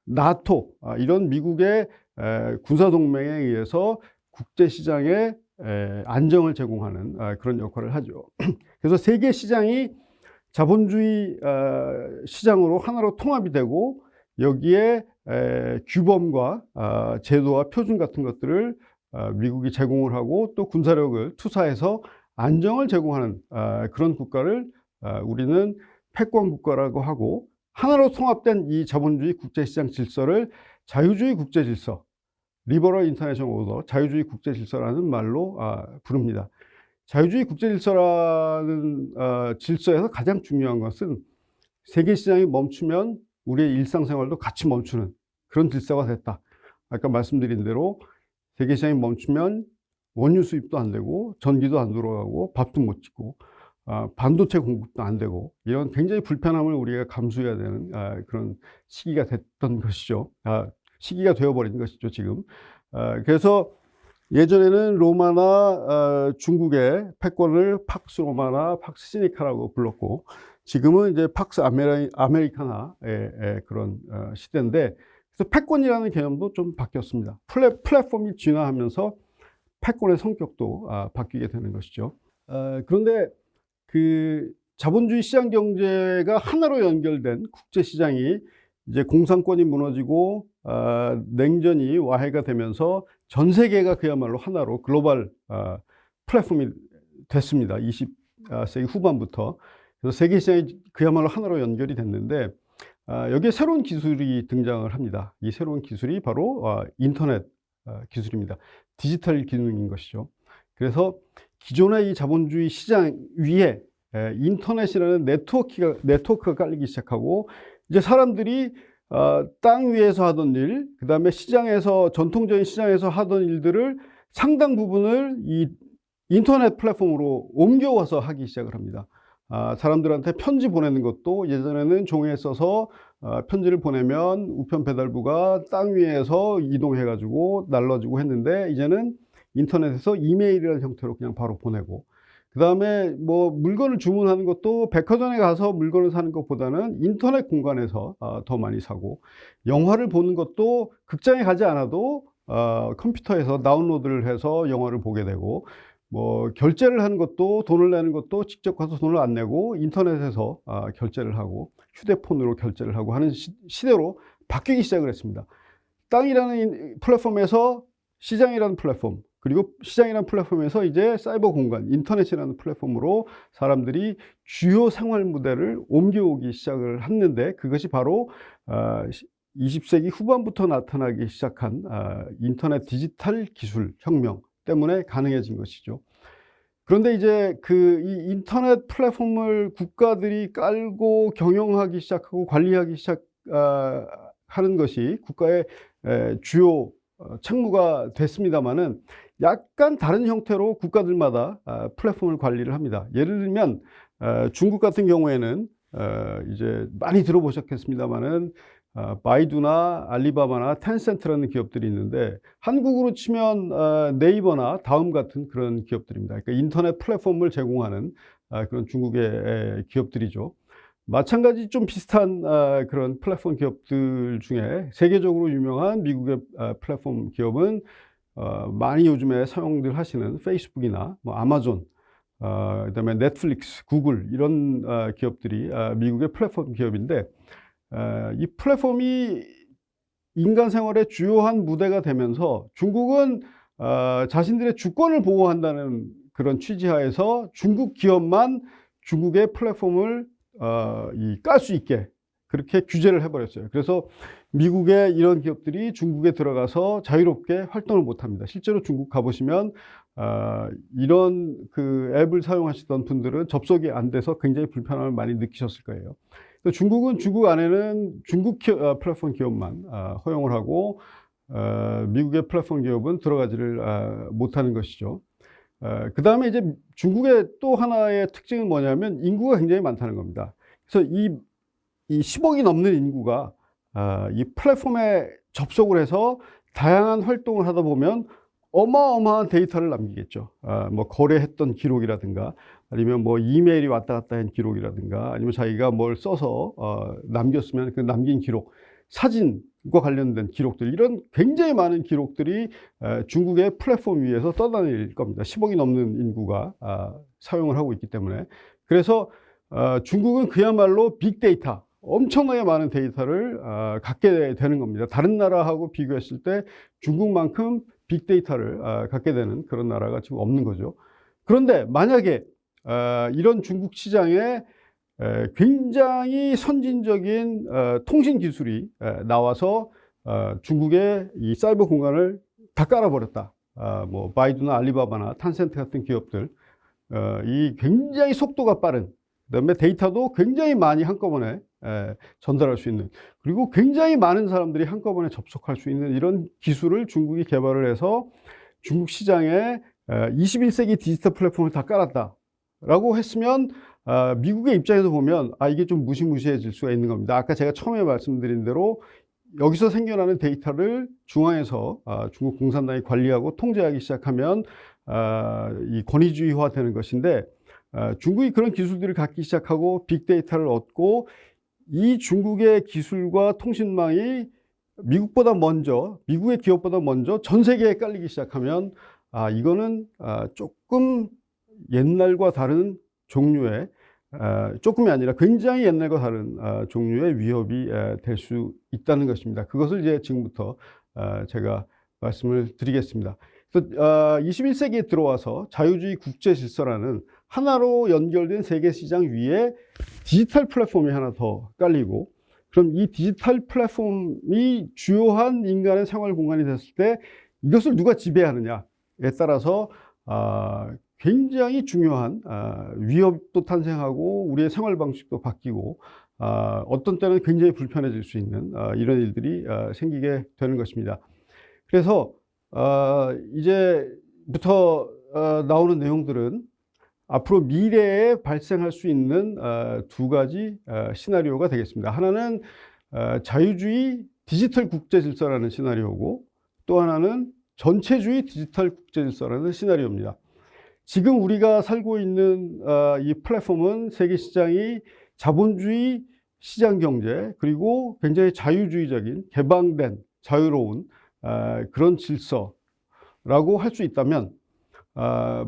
나토 이런 미국의 군사동맹에 의해서 국제시장에 안정을 제공하는 그런 역할을 하죠. 그래서 세계 시장이 자본주의 시장으로 하나로 통합이 되고 여기에 규범과 제도와 표준 같은 것들을 미국이 제공을 하고 또 군사력을 투사해서 안정을 제공하는 그런 국가를 우리는 패권 국가라고 하고, 하나로 통합된 이 자본주의 국제시장 질서를 자유주의 국제질서, 리버럴 인터내셔널 오더, 자유주의 국제질서라는 말로 부릅니다. 자유주의 국제질서라는 질서에서 가장 중요한 것은 세계시장이 멈추면 우리의 일상생활도 같이 멈추는 그런 질서가 됐다. 아까 말씀드린 대로 세계시장이 멈추면 원유 수입도 안 되고 전기도 안 들어가고 밥도 못 짓고 반도체 공급도 안 되고 이런 굉장히 불편함을 우리가 감수해야 되는 그런 시기가 됐던 것이죠. 시기가 되어버린 것이죠, 지금. 그래서 예전에는 로마나 중국의 패권을 팍스 로마나 팍스 시니카라고 불렀고, 지금은 이제 팍스 아메리카나의 그런 시대인데, 그래서 패권이라는 개념도 좀 바뀌었습니다. 플랫폼이 진화하면서 패권의 성격도 바뀌게 되는 것이죠. 그런데 그 자본주의 시장 경제가 하나로 연결된 국제시장이 이제 공산권이 무너지고 냉전이 와해가 되면서 전 세계가 그야말로 하나로 글로벌 플랫폼이 됐습니다. 20세기 후반부터. 그래서 세계 시장이 그야말로 하나로 연결이 됐는데 여기에 새로운 기술이 등장을 합니다. 이 새로운 기술이 바로 인터넷 기술입니다. 디지털 기능인 것이죠. 그래서 기존의 이 자본주의 시장 위에 인터넷이라는 네트워크가 깔리기 시작하고, 이제 사람들이 땅 위에서 하던 일, 그 다음에 전통적인 시장에서 하던 일들을 상당 부분을 이 인터넷 플랫폼으로 옮겨와서 하기 시작을 합니다. 사람들한테 편지 보내는 것도 예전에는 종이에 써서 편지를 보내면 우편 배달부가 땅 위에서 이동해 가지고 날라주고 했는데, 이제는 인터넷에서 이메일이라는 형태로 그냥 바로 보내고, 그다음에 뭐 물건을 주문하는 것도 백화점에 가서 물건을 사는 것보다는 인터넷 공간에서 더 많이 사고, 영화를 보는 것도 극장에 가지 않아도 컴퓨터에서 다운로드를 해서 영화를 보게 되고, 뭐 결제를 하는 것도, 돈을 내는 것도 직접 가서 돈을 안 내고 인터넷에서 결제를 하고 휴대폰으로 결제를 하고 하는 시대로 바뀌기 시작을 했습니다. 땅이라는 플랫폼에서 시장이라는 플랫폼, 그리고 시장이라는 플랫폼에서 이제 사이버 공간, 인터넷이라는 플랫폼으로 사람들이 주요 생활 무대를 옮겨오기 시작을 했는데, 그것이 바로 20세기 후반부터 나타나기 시작한 인터넷 디지털 기술 혁명 때문에 가능해진 것이죠. 그런데 이제 이 인터넷 플랫폼을 국가들이 깔고 경영하기 시작하고 관리하기 시작하는 것이 국가의 주요 책무가 됐습니다마는, 약간 다른 형태로 국가들마다 플랫폼을 관리를 합니다. 예를 들면 중국 같은 경우에는 이제 많이 들어보셨겠습니다마는 바이두나 알리바바나 텐센트라는 기업들이 있는데, 한국으로 치면 네이버나 다음 같은 그런 기업들입니다. 그러니까 인터넷 플랫폼을 제공하는 그런 중국의 기업들이죠. 마찬가지 좀 비슷한 그런 플랫폼 기업들 중에 세계적으로 유명한 미국의 플랫폼 기업은 많이 요즘에 사용들 하시는 페이스북이나 뭐 아마존, 그다음에 넷플릭스, 구글, 이런 기업들이 미국의 플랫폼 기업인데, 이 플랫폼이 인간 생활의 주요한 무대가 되면서 중국은 자신들의 주권을 보호한다는 그런 취지하에서 중국 기업만 중국의 플랫폼을 깔 수 있게 그렇게 규제를 해버렸어요. 그래서 미국의 이런 기업들이 중국에 들어가서 자유롭게 활동을 못합니다. 실제로 중국 가보시면 이런 그 앱을 사용하시던 분들은 접속이 안 돼서 굉장히 불편함을 많이 느끼셨을 거예요. 중국은 중국 안에는 중국 플랫폼 기업만 허용을 하고 미국의 플랫폼 기업은 들어가지를 못하는 것이죠. 그 다음에 이제 중국의 또 하나의 특징은 뭐냐면 인구가 굉장히 많다는 겁니다. 그래서 이 10억이 넘는 인구가 이 플랫폼에 접속을 해서 다양한 활동을 하다 보면 어마어마한 데이터를 남기겠죠. 뭐 거래했던 기록이라든가, 아니면 뭐 이메일이 왔다 갔다 한 기록이라든가, 아니면 자기가 뭘 써서 남겼으면 그 남긴 기록, 사진과 관련된 기록들, 이런 굉장히 많은 기록들이 중국의 플랫폼 위에서 떠다닐 겁니다. 10억이 넘는 인구가 사용을 하고 있기 때문에. 그래서 중국은 그야말로 빅데이터, 엄청나게 많은 데이터를 갖게 되는 겁니다. 다른 나라하고 비교했을 때 중국만큼 빅데이터를 갖게 되는 그런 나라가 지금 없는 거죠. 그런데 만약에 이런 중국 시장에 굉장히 선진적인 통신 기술이 나와서 중국의 이 사이버 공간을 다 깔아버렸다. 뭐 바이두나 알리바바나 텐센트 같은 기업들, 이 굉장히 속도가 빠른, 그다음에 데이터도 굉장히 많이 한꺼번에 전달할 수 있는, 그리고 굉장히 많은 사람들이 한꺼번에 접속할 수 있는 이런 기술을 중국이 개발을 해서 중국 시장에 21세기 디지털 플랫폼을 다 깔았다라고 했으면 미국의 입장에서 보면 이게 좀 무시무시해질 수가 있는 겁니다. 아까 제가 처음에 말씀드린 대로 여기서 생겨나는 데이터를 중앙에서 중국 공산당이 관리하고 통제하기 시작하면 이 권위주의화 되는 것인데, 중국이 그런 기술들을 갖기 시작하고 빅데이터를 얻고, 이 중국의 기술과 통신망이 미국보다 먼저, 미국의 기업보다 먼저 전 세계에 깔리기 시작하면 이거는 조금 옛날과 다른 종류의, 조금이 아니라 굉장히 옛날과 다른 종류의 위협이 될 수 있다는 것입니다. 그것을 이제 지금부터 제가 말씀을 드리겠습니다. 그래서 21세기에 들어와서 자유주의 국제 질서라는 하나로 연결된 세계 시장 위에 디지털 플랫폼이 하나 더 깔리고, 그럼 이 디지털 플랫폼이 주요한 인간의 생활 공간이 됐을 때 이것을 누가 지배하느냐에 따라서 굉장히 중요한 위협도 탄생하고 우리의 생활 방식도 바뀌고 어떤 때는 굉장히 불편해질 수 있는 이런 일들이 생기게 되는 것입니다. 그래서 이제부터 나오는 내용들은 앞으로 미래에 발생할 수 있는 두 가지 시나리오가 되겠습니다. 하나는 자유주의 디지털 국제 질서라는 시나리오고, 또 하나는 전체주의 디지털 국제 질서라는 시나리오입니다. 지금 우리가 살고 있는 이 플랫폼은 세계 시장이 자본주의 시장 경제, 그리고 굉장히 자유주의적인 개방된 자유로운 그런 질서라고 할 수 있다면,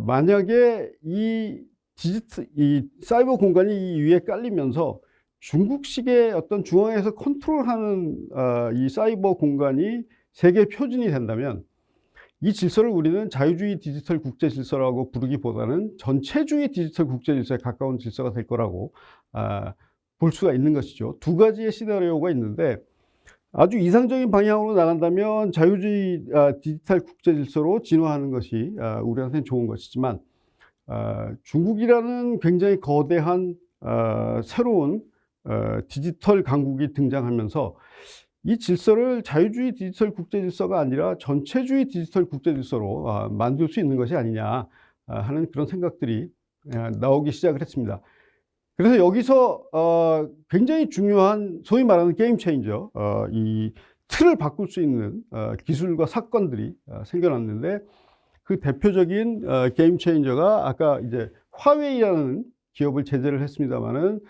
만약에 이 사이버 공간이 이 위에 깔리면서 중국식의 어떤 중앙에서 컨트롤하는 이 사이버 공간이 세계 표준이 된다면, 이 질서를 우리는 자유주의 디지털 국제 질서라고 부르기보다는 전체주의 디지털 국제 질서에 가까운 질서가 될 거라고 볼 수가 있는 것이죠. 두 가지의 시나리오가 있는데, 아주 이상적인 방향으로 나간다면 자유주의 디지털 국제 질서로 진화하는 것이 우리한테는 좋은 것이지만, 중국이라는 굉장히 거대한 새로운 디지털 강국이 등장하면서 이 질서를 자유주의 디지털 국제 질서가 아니라 전체주의 디지털 국제 질서로 만들 수 있는 것이 아니냐 하는 그런 생각들이 나오기 시작을 했습니다. 그래서 여기서 굉장히 중요한 소위 말하는 게임 체인저, 이 틀을 바꿀 수 있는 기술과 사건들이 생겨났는데, 그 대표적인 게임 체인저가 아까 이제 화웨이라는 기업을 제재를 했습니다마는,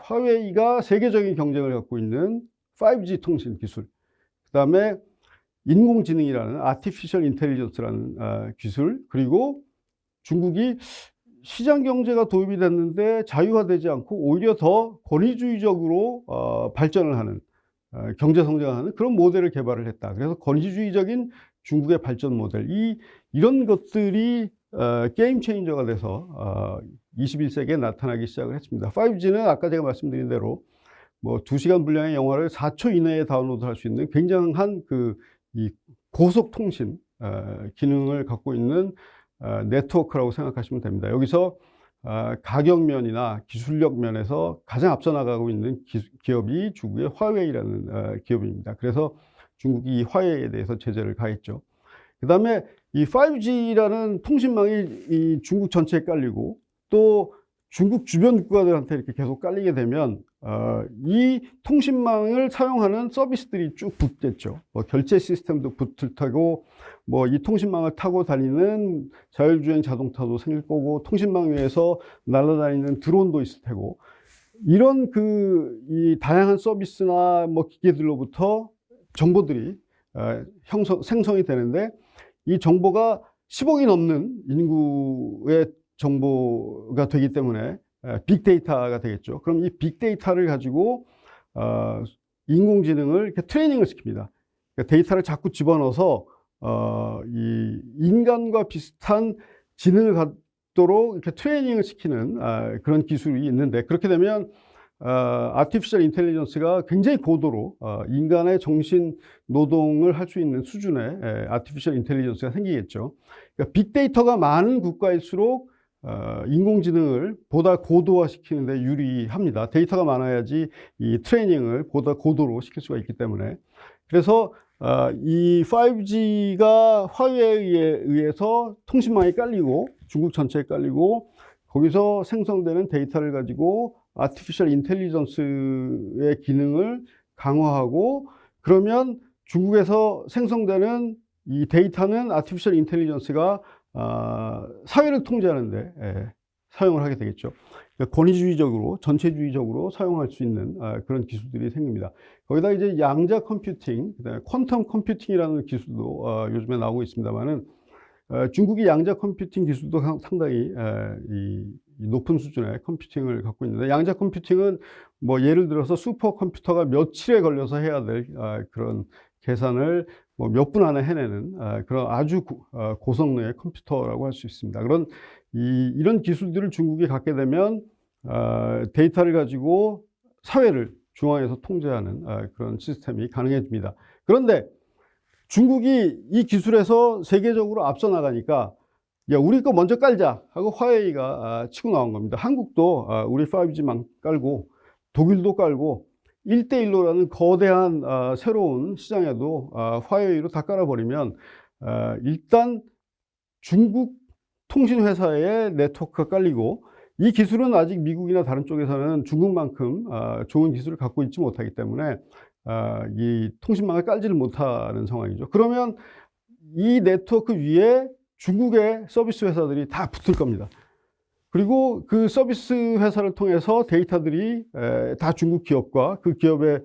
화웨이가 세계적인 경쟁을 갖고 있는 5G 통신 기술, 그 다음에 인공지능이라는 아티피셜 인텔리전스라는 기술, 그리고 중국이 시장 경제가 도입이 됐는데 자유화되지 않고 오히려 더 권위주의적으로 발전을 하는, 경제 성장하는 그런 모델을 개발을 했다. 그래서 권위주의적인 중국의 발전 모델, 이런 것들이 게임 체인저가 돼서 21세기에 나타나기 시작을 했습니다. 5G는 아까 제가 말씀드린 대로 뭐 2시간 분량의 영화를 4초 이내에 다운로드할 수 있는 굉장한 이 고속 통신 기능을 갖고 있는 네트워크라고 생각하시면 됩니다. 여기서 가격면이나 기술력 면에서 가장 앞서 나가고 있는 기업이 중국의 화웨이라는 기업입니다. 그래서 중국이 이 화웨이에 대해서 제재를 가했죠. 그 다음에 이 5G라는 통신망이 이 중국 전체에 깔리고, 또 중국 주변 국가들한테 이렇게 계속 깔리게 되면 이 통신망을 사용하는 서비스들이 쭉 붙겠죠. 뭐 결제 시스템도 붙을 테고, 뭐 이 통신망을 타고 다니는 자율주행 자동차도 생길 거고, 통신망 위에서 날아다니는 드론도 있을 테고, 이런 이 다양한 서비스나 뭐 기계들로부터 정보들이 생성이 되는데, 이 정보가 10억이 넘는 인구의 정보가 되기 때문에 빅데이터가 되겠죠. 그럼 이 빅데이터를 가지고 인공지능을 이렇게 트레이닝을 시킵니다. 그러니까 데이터를 자꾸 집어넣어서 이 인간과 비슷한 지능을 갖도록 이렇게 트레이닝을 시키는 그런 기술이 있는데, 그렇게 되면 아티피셜 인텔리전스가 굉장히 고도로 인간의 정신 노동을 할 수 있는 수준의 아티피셜 인텔리전스가 생기겠죠. 그러니까 빅데이터가 많은 국가일수록 인공지능을 보다 고도화시키는 데 유리합니다. 데이터가 많아야지 이 트레이닝을 보다 고도로 시킬 수가 있기 때문에. 그래서 이 5G가 화웨이에 의해서 통신망이 깔리고, 중국 전체에 깔리고, 거기서 생성되는 데이터를 가지고 아티피셜 인텔리전스의 기능을 강화하고, 그러면 중국에서 생성되는 이 데이터는 아티피셜 인텔리전스가 사회를 통제하는데 사용을 하게 되겠죠. 그러니까 권위주의적으로, 전체주의적으로 사용할 수 있는 그런 기술들이 생깁니다. 거기다 이제 양자 컴퓨팅, 그다음에 퀀텀 컴퓨팅이라는 기술도 요즘에 나오고 있습니다만은, 중국이 양자 컴퓨팅 기술도 상당히 이 높은 수준의 컴퓨팅을 갖고 있는데, 양자 컴퓨팅은 뭐 예를 들어서 슈퍼컴퓨터가 며칠에 걸려서 해야 될 그런 계산을 뭐 몇 분 안에 해내는 그런 아주 고성능의 컴퓨터라고 할 수 있습니다. 이런 기술들을 중국이 갖게 되면 데이터를 가지고 사회를 중앙에서 통제하는 그런 시스템이 가능해집니다. 그런데 중국이 이 기술에서 세계적으로 앞서 나가니까, 야, 우리 거 먼저 깔자 하고 화웨이가 치고 나온 겁니다. 한국도 우리 5G망 깔고, 독일도 깔고, 1대1로라는 거대한 새로운 시장에도 화웨이로 다 깔아버리면, 일단 중국 통신 회사의 네트워크가 깔리고, 이 기술은 아직 미국이나 다른 쪽에서는 중국만큼 좋은 기술을 갖고 있지 못하기 때문에 이 통신망을 깔지를 못하는 상황이죠. 그러면 이 네트워크 위에 중국의 서비스 회사들이 다 붙을 겁니다. 그리고 그 서비스 회사를 통해서 데이터들이 다 중국 기업과 그 기업의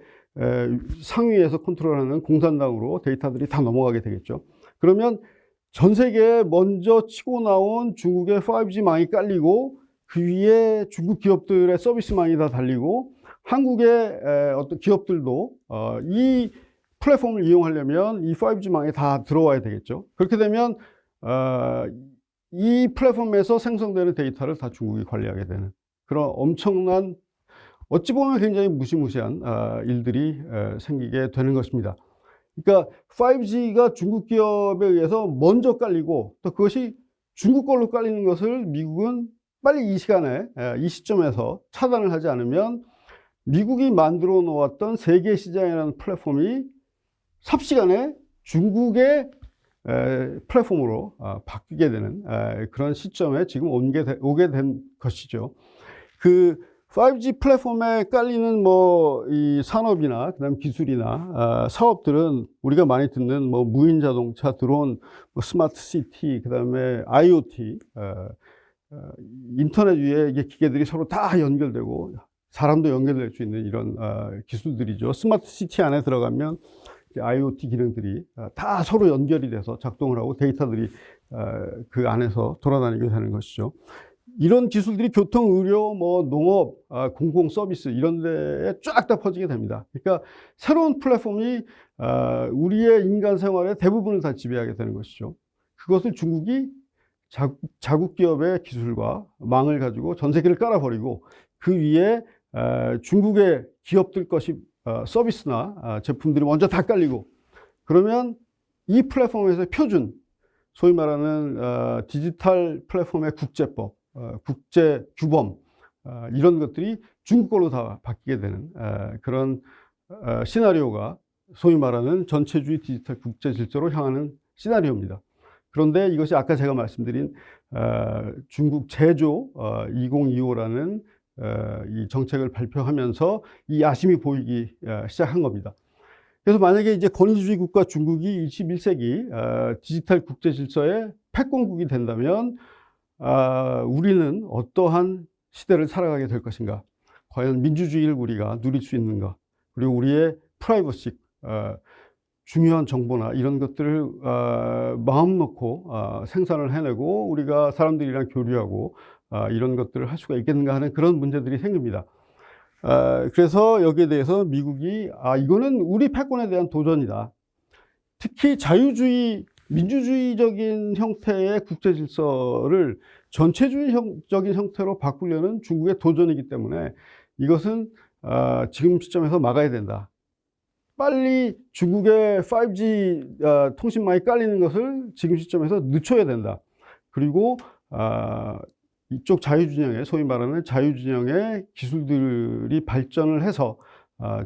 상위에서 컨트롤하는 공산당으로 데이터들이 다 넘어가게 되겠죠. 그러면 전 세계에 먼저 치고 나온 중국의 5G 망이 깔리고, 그 위에 중국 기업들의 서비스망이 다 달리고, 한국의 어떤 기업들도 이 플랫폼을 이용하려면 이 5G망에 다 들어와야 되겠죠. 그렇게 되면 이 플랫폼에서 생성되는 데이터를 다 중국이 관리하게 되는 그런 엄청난, 어찌 보면 굉장히 무시무시한 일들이 생기게 되는 것입니다. 그러니까 5G가 중국 기업에 의해서 먼저 깔리고, 또 그것이 중국 걸로 깔리는 것을 미국은 빨리 이 시간에, 이 시점에서 차단을 하지 않으면 미국이 만들어 놓았던 세계 시장이라는 플랫폼이 삽시간에 중국의 플랫폼으로 바뀌게 되는 그런 시점에 지금 오게 된 것이죠. 그 5G 플랫폼에 깔리는 이 산업이나 그다음 기술이나 사업들은 우리가 많이 듣는 무인 자동차, 드론, 스마트 시티, 그다음에 IoT, 인터넷 위에 이게 기계들이 서로 다 연결되고 사람도 연결될 수 있는 이런 기술들이죠. 스마트 시티 안에 들어가면 IoT 기능들이 다 서로 연결이 돼서 작동을 하고 데이터들이 그 안에서 돌아다니게 되는 것이죠. 이런 기술들이 교통, 의료, 농업, 공공 서비스 이런 데에 쫙 다 퍼지게 됩니다. 그러니까 새로운 플랫폼이 우리의 인간 생활의 대부분을 다 지배하게 되는 것이죠. 그것을 중국이 자국 기업의 기술과 망을 가지고 전 세계를 깔아버리고, 그 위에 중국의 기업들 것이 서비스나 제품들이 먼저 다 깔리고, 그러면 이 플랫폼에서의 표준, 소위 말하는 디지털 플랫폼의 국제법, 국제 규범, 이런 것들이 중국 걸로 다 바뀌게 되는 그런 시나리오가 소위 말하는 전체주의 디지털 국제 질서로 향하는 시나리오입니다. 그런데 이것이 아까 제가 말씀드린 중국 제조 2025라는 이 정책을 발표하면서 이 야심이 보이기 시작한 겁니다. 그래서 만약에 이제 권위주의 국가 중국이 21세기 디지털 국제 질서의 패권국이 된다면 우리는 어떠한 시대를 살아가게 될 것인가? 과연 민주주의를 우리가 누릴 수 있는가? 그리고 우리의 프라이버시, 중요한 정보나 이런 것들을 마음 놓고 생산을 해내고 우리가 사람들이랑 교류하고 이런 것들을 할 수가 있겠는가 하는 그런 문제들이 생깁니다. 그래서 여기에 대해서 미국이 이거는 우리 패권에 대한 도전이다. 특히 자유주의, 민주주의적인 형태의 국제 질서를 전체주의적인 형태로 바꾸려는 중국의 도전이기 때문에 이것은 지금 시점에서 막아야 된다. 빨리 중국의 5G 통신망이 깔리는 것을 지금 시점에서 늦춰야 된다. 그리고 이쪽 자유진영의, 소위 말하는 자유진영의 기술들이 발전을 해서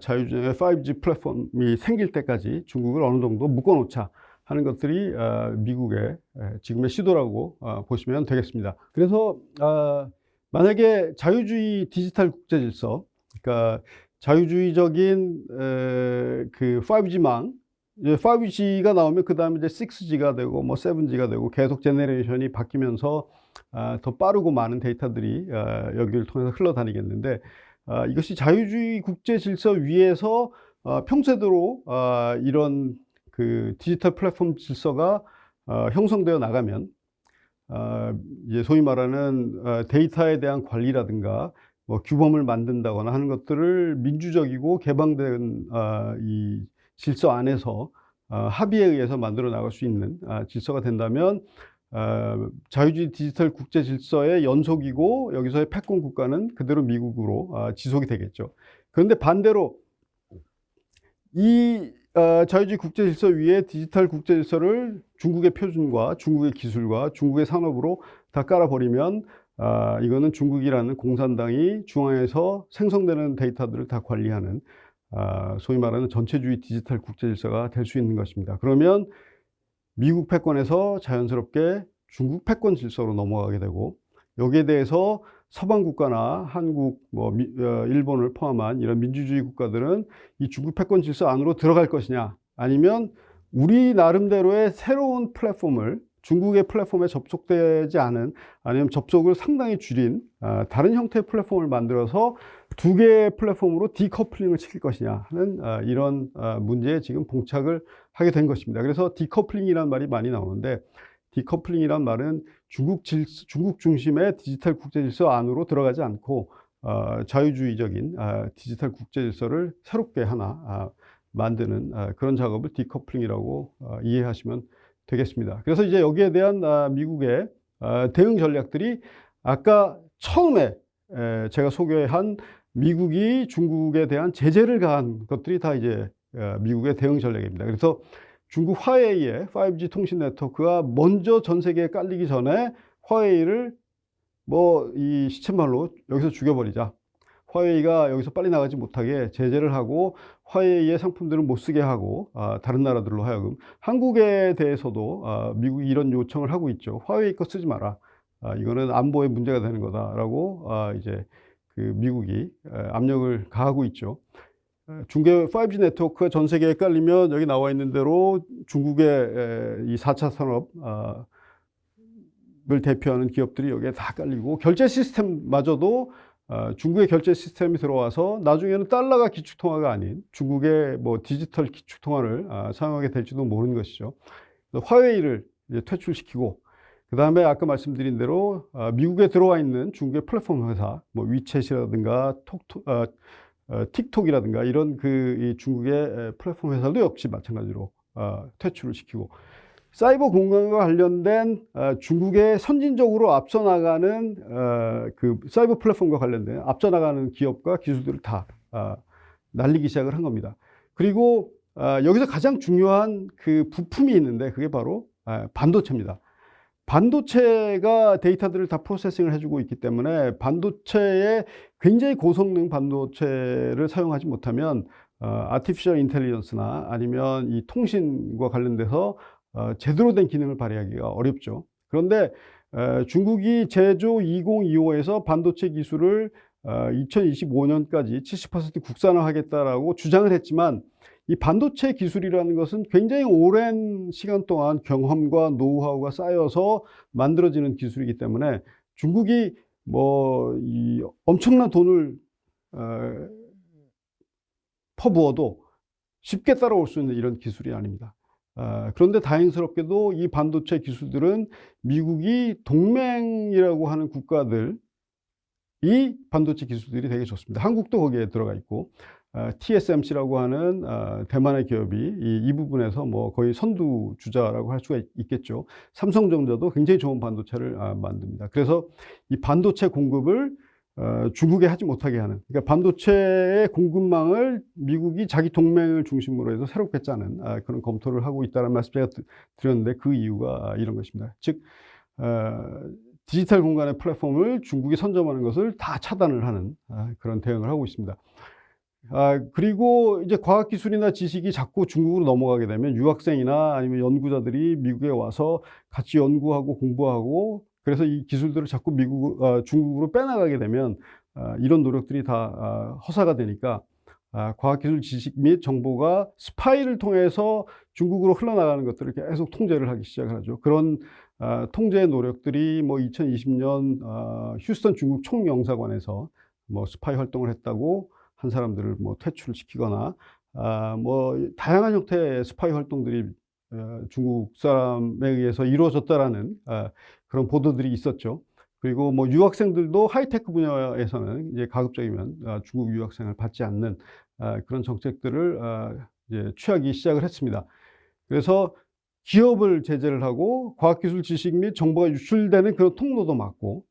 자유진영의 5G 플랫폼이 생길 때까지 중국을 어느 정도 묶어놓자 하는 것들이 미국의 지금의 시도라고 보시면 되겠습니다. 그래서 만약에 자유주의 디지털 국제 질서, 그러니까 자유주의적인 그 5G망, 5G가 나오면 그 다음에 이제 6G가 되고 7G가 되고 계속 제너레이션이 바뀌면서 더 빠르고 많은 데이터들이 여기를 통해서 흘러다니겠는데, 이것이 자유주의 국제 질서 위에서 평소대로 이런 그 디지털 플랫폼 질서가 형성되어 나가면 이제 소위 말하는 데이터에 대한 관리라든가 규범을 만든다거나 하는 것들을 민주적이고 개방된 이 질서 안에서 합의에 의해서 만들어 나갈 수 있는 질서가 된다면 자유주의 디지털 국제 질서의 연속이고 여기서의 패권 국가는 그대로 미국으로 지속이 되겠죠. 그런데 반대로 이 자유주의 국제 질서 위에 디지털 국제 질서를 중국의 표준과 중국의 기술과 중국의 산업으로 다 깔아버리면 이거는 중국이라는 공산당이 중앙에서 생성되는 데이터들을 다 관리하는 소위 말하는 전체주의 디지털 국제 질서가 될 수 있는 것입니다. 그러면 미국 패권에서 자연스럽게 중국 패권 질서로 넘어가게 되고, 여기에 대해서 서방 국가나 한국, 일본을 포함한 이런 민주주의 국가들은 이 중국 패권 질서 안으로 들어갈 것이냐, 아니면 우리 나름대로의 새로운 플랫폼을, 중국의 플랫폼에 접속되지 않은, 아니면 접속을 상당히 줄인 다른 형태의 플랫폼을 만들어서 두 개의 플랫폼으로 디커플링을 시킬 것이냐 하는 이런 문제에 지금 봉착을 하게 된 것입니다. 그래서 디커플링이라는 말이 많이 나오는데, 디커플링이란 말은 중국 중심의 디지털 국제 질서 안으로 들어가지 않고 자유주의적인 디지털 국제 질서를 새롭게 하나 만드는 그런 작업을 디커플링이라고 이해하시면 되겠습니다. 그래서 이제 여기에 대한 미국의 대응 전략들이 아까 처음에 제가 소개한 미국이 중국에 대한 제재를 가한 것들이 다 이제 미국의 대응 전략입니다. 그래서 중국 화웨이의 5G 통신 네트워크가 먼저 전 세계에 깔리기 전에 화웨이를 이 시쳇말로 여기서 죽여버리자. 화웨이가 여기서 빨리 나가지 못하게 제재를 하고 화웨이의 상품들을 못 쓰게 하고 다른 나라들로 하여금, 한국에 대해서도 미국이 이런 요청을 하고 있죠. 화웨이 거 쓰지 마라. 이거는 안보에 문제가 되는 거다라고 이제 그 미국이 압력을 가하고 있죠. 중국의 5G 네트워크가 전 세계에 깔리면 여기 나와 있는 대로 중국의 이 4차 산업을 대표하는 기업들이 여기에 다 깔리고, 결제 시스템마저도 중국의 결제 시스템이 들어와서 나중에는 달러가 기축통화가 아닌 중국의 디지털 기축통화를 사용하게 될지도 모르는 것이죠. 화웨이를 이제 퇴출시키고, 그 다음에 아까 말씀드린 대로 미국에 들어와 있는 중국의 플랫폼 회사, 위챗이라든가 틱톡이라든가 이런 이 중국의 플랫폼 회사도 역시 마찬가지로 퇴출을 시키고, 사이버 공간과 관련된 중국의 선진적으로 앞서 나가는 그 사이버 플랫폼과 관련된 앞서 나가는 기업과 기술들을 다 날리기 시작을 한 겁니다. 그리고 여기서 가장 중요한 그 부품이 있는데, 그게 바로 반도체입니다. 반도체가 데이터들을 다 프로세싱을 해주고 있기 때문에 반도체에 굉장히 고성능 반도체를 사용하지 못하면 아티피셜 인텔리전스나 아니면 이 통신과 관련돼서 제대로 된 기능을 발휘하기가 어렵죠. 그런데 중국이 제조 2025에서 반도체 기술을 2025년까지 70% 국산화하겠다라고 주장을 했지만, 이 반도체 기술이라는 것은 굉장히 오랜 시간 동안 경험과 노하우가 쌓여서 만들어지는 기술이기 때문에 중국이 이 엄청난 돈을 퍼부어도 쉽게 따라올 수 있는 이런 기술이 아닙니다. 그런데 다행스럽게도 이 반도체 기술들은 미국이 동맹이라고 하는 국가들, 이 반도체 기술들이 되게 좋습니다. 한국도 거기에 들어가 있고, TSMC라고 하는 대만의 기업이 이 부분에서 거의 선두주자라고 할 수가 있겠죠. 삼성전자도 굉장히 좋은 반도체를 만듭니다. 그래서 이 반도체 공급을 중국에 하지 못하게 하는, 그러니까 반도체의 공급망을 미국이 자기 동맹을 중심으로 해서 새롭게 짜는 그런 검토를 하고 있다는 말씀 제가 드렸는데, 그 이유가 이런 것입니다. 즉 디지털 공간의 플랫폼을 중국이 선점하는 것을 다 차단을 하는 그런 대응을 하고 있습니다. 그리고 이제 과학기술이나 지식이 자꾸 중국으로 넘어가게 되면 유학생이나 아니면 연구자들이 미국에 와서 같이 연구하고 공부하고, 그래서 이 기술들을 자꾸 중국으로 빼나가게 되면 이런 노력들이 다 허사가 되니까 과학기술 지식 및 정보가 스파이를 통해서 중국으로 흘러나가는 것들을 계속 통제를 하기 시작하죠. 그런 통제 노력들이 2020년 휴스턴 중국 총영사관에서 스파이 활동을 했다고 한 사람들을 퇴출시키거나 다양한 형태의 스파이 활동들이 중국 사람에 의해서 이루어졌다라는 그런 보도들이 있었죠. 그리고 유학생들도 하이테크 분야에서는 이제 가급적이면 중국 유학생을 받지 않는 그런 정책들을 이제 취하기 시작을 했습니다. 그래서 기업을 제재를 하고 과학기술 지식 및 정보가 유출되는 그런 통로도 막고,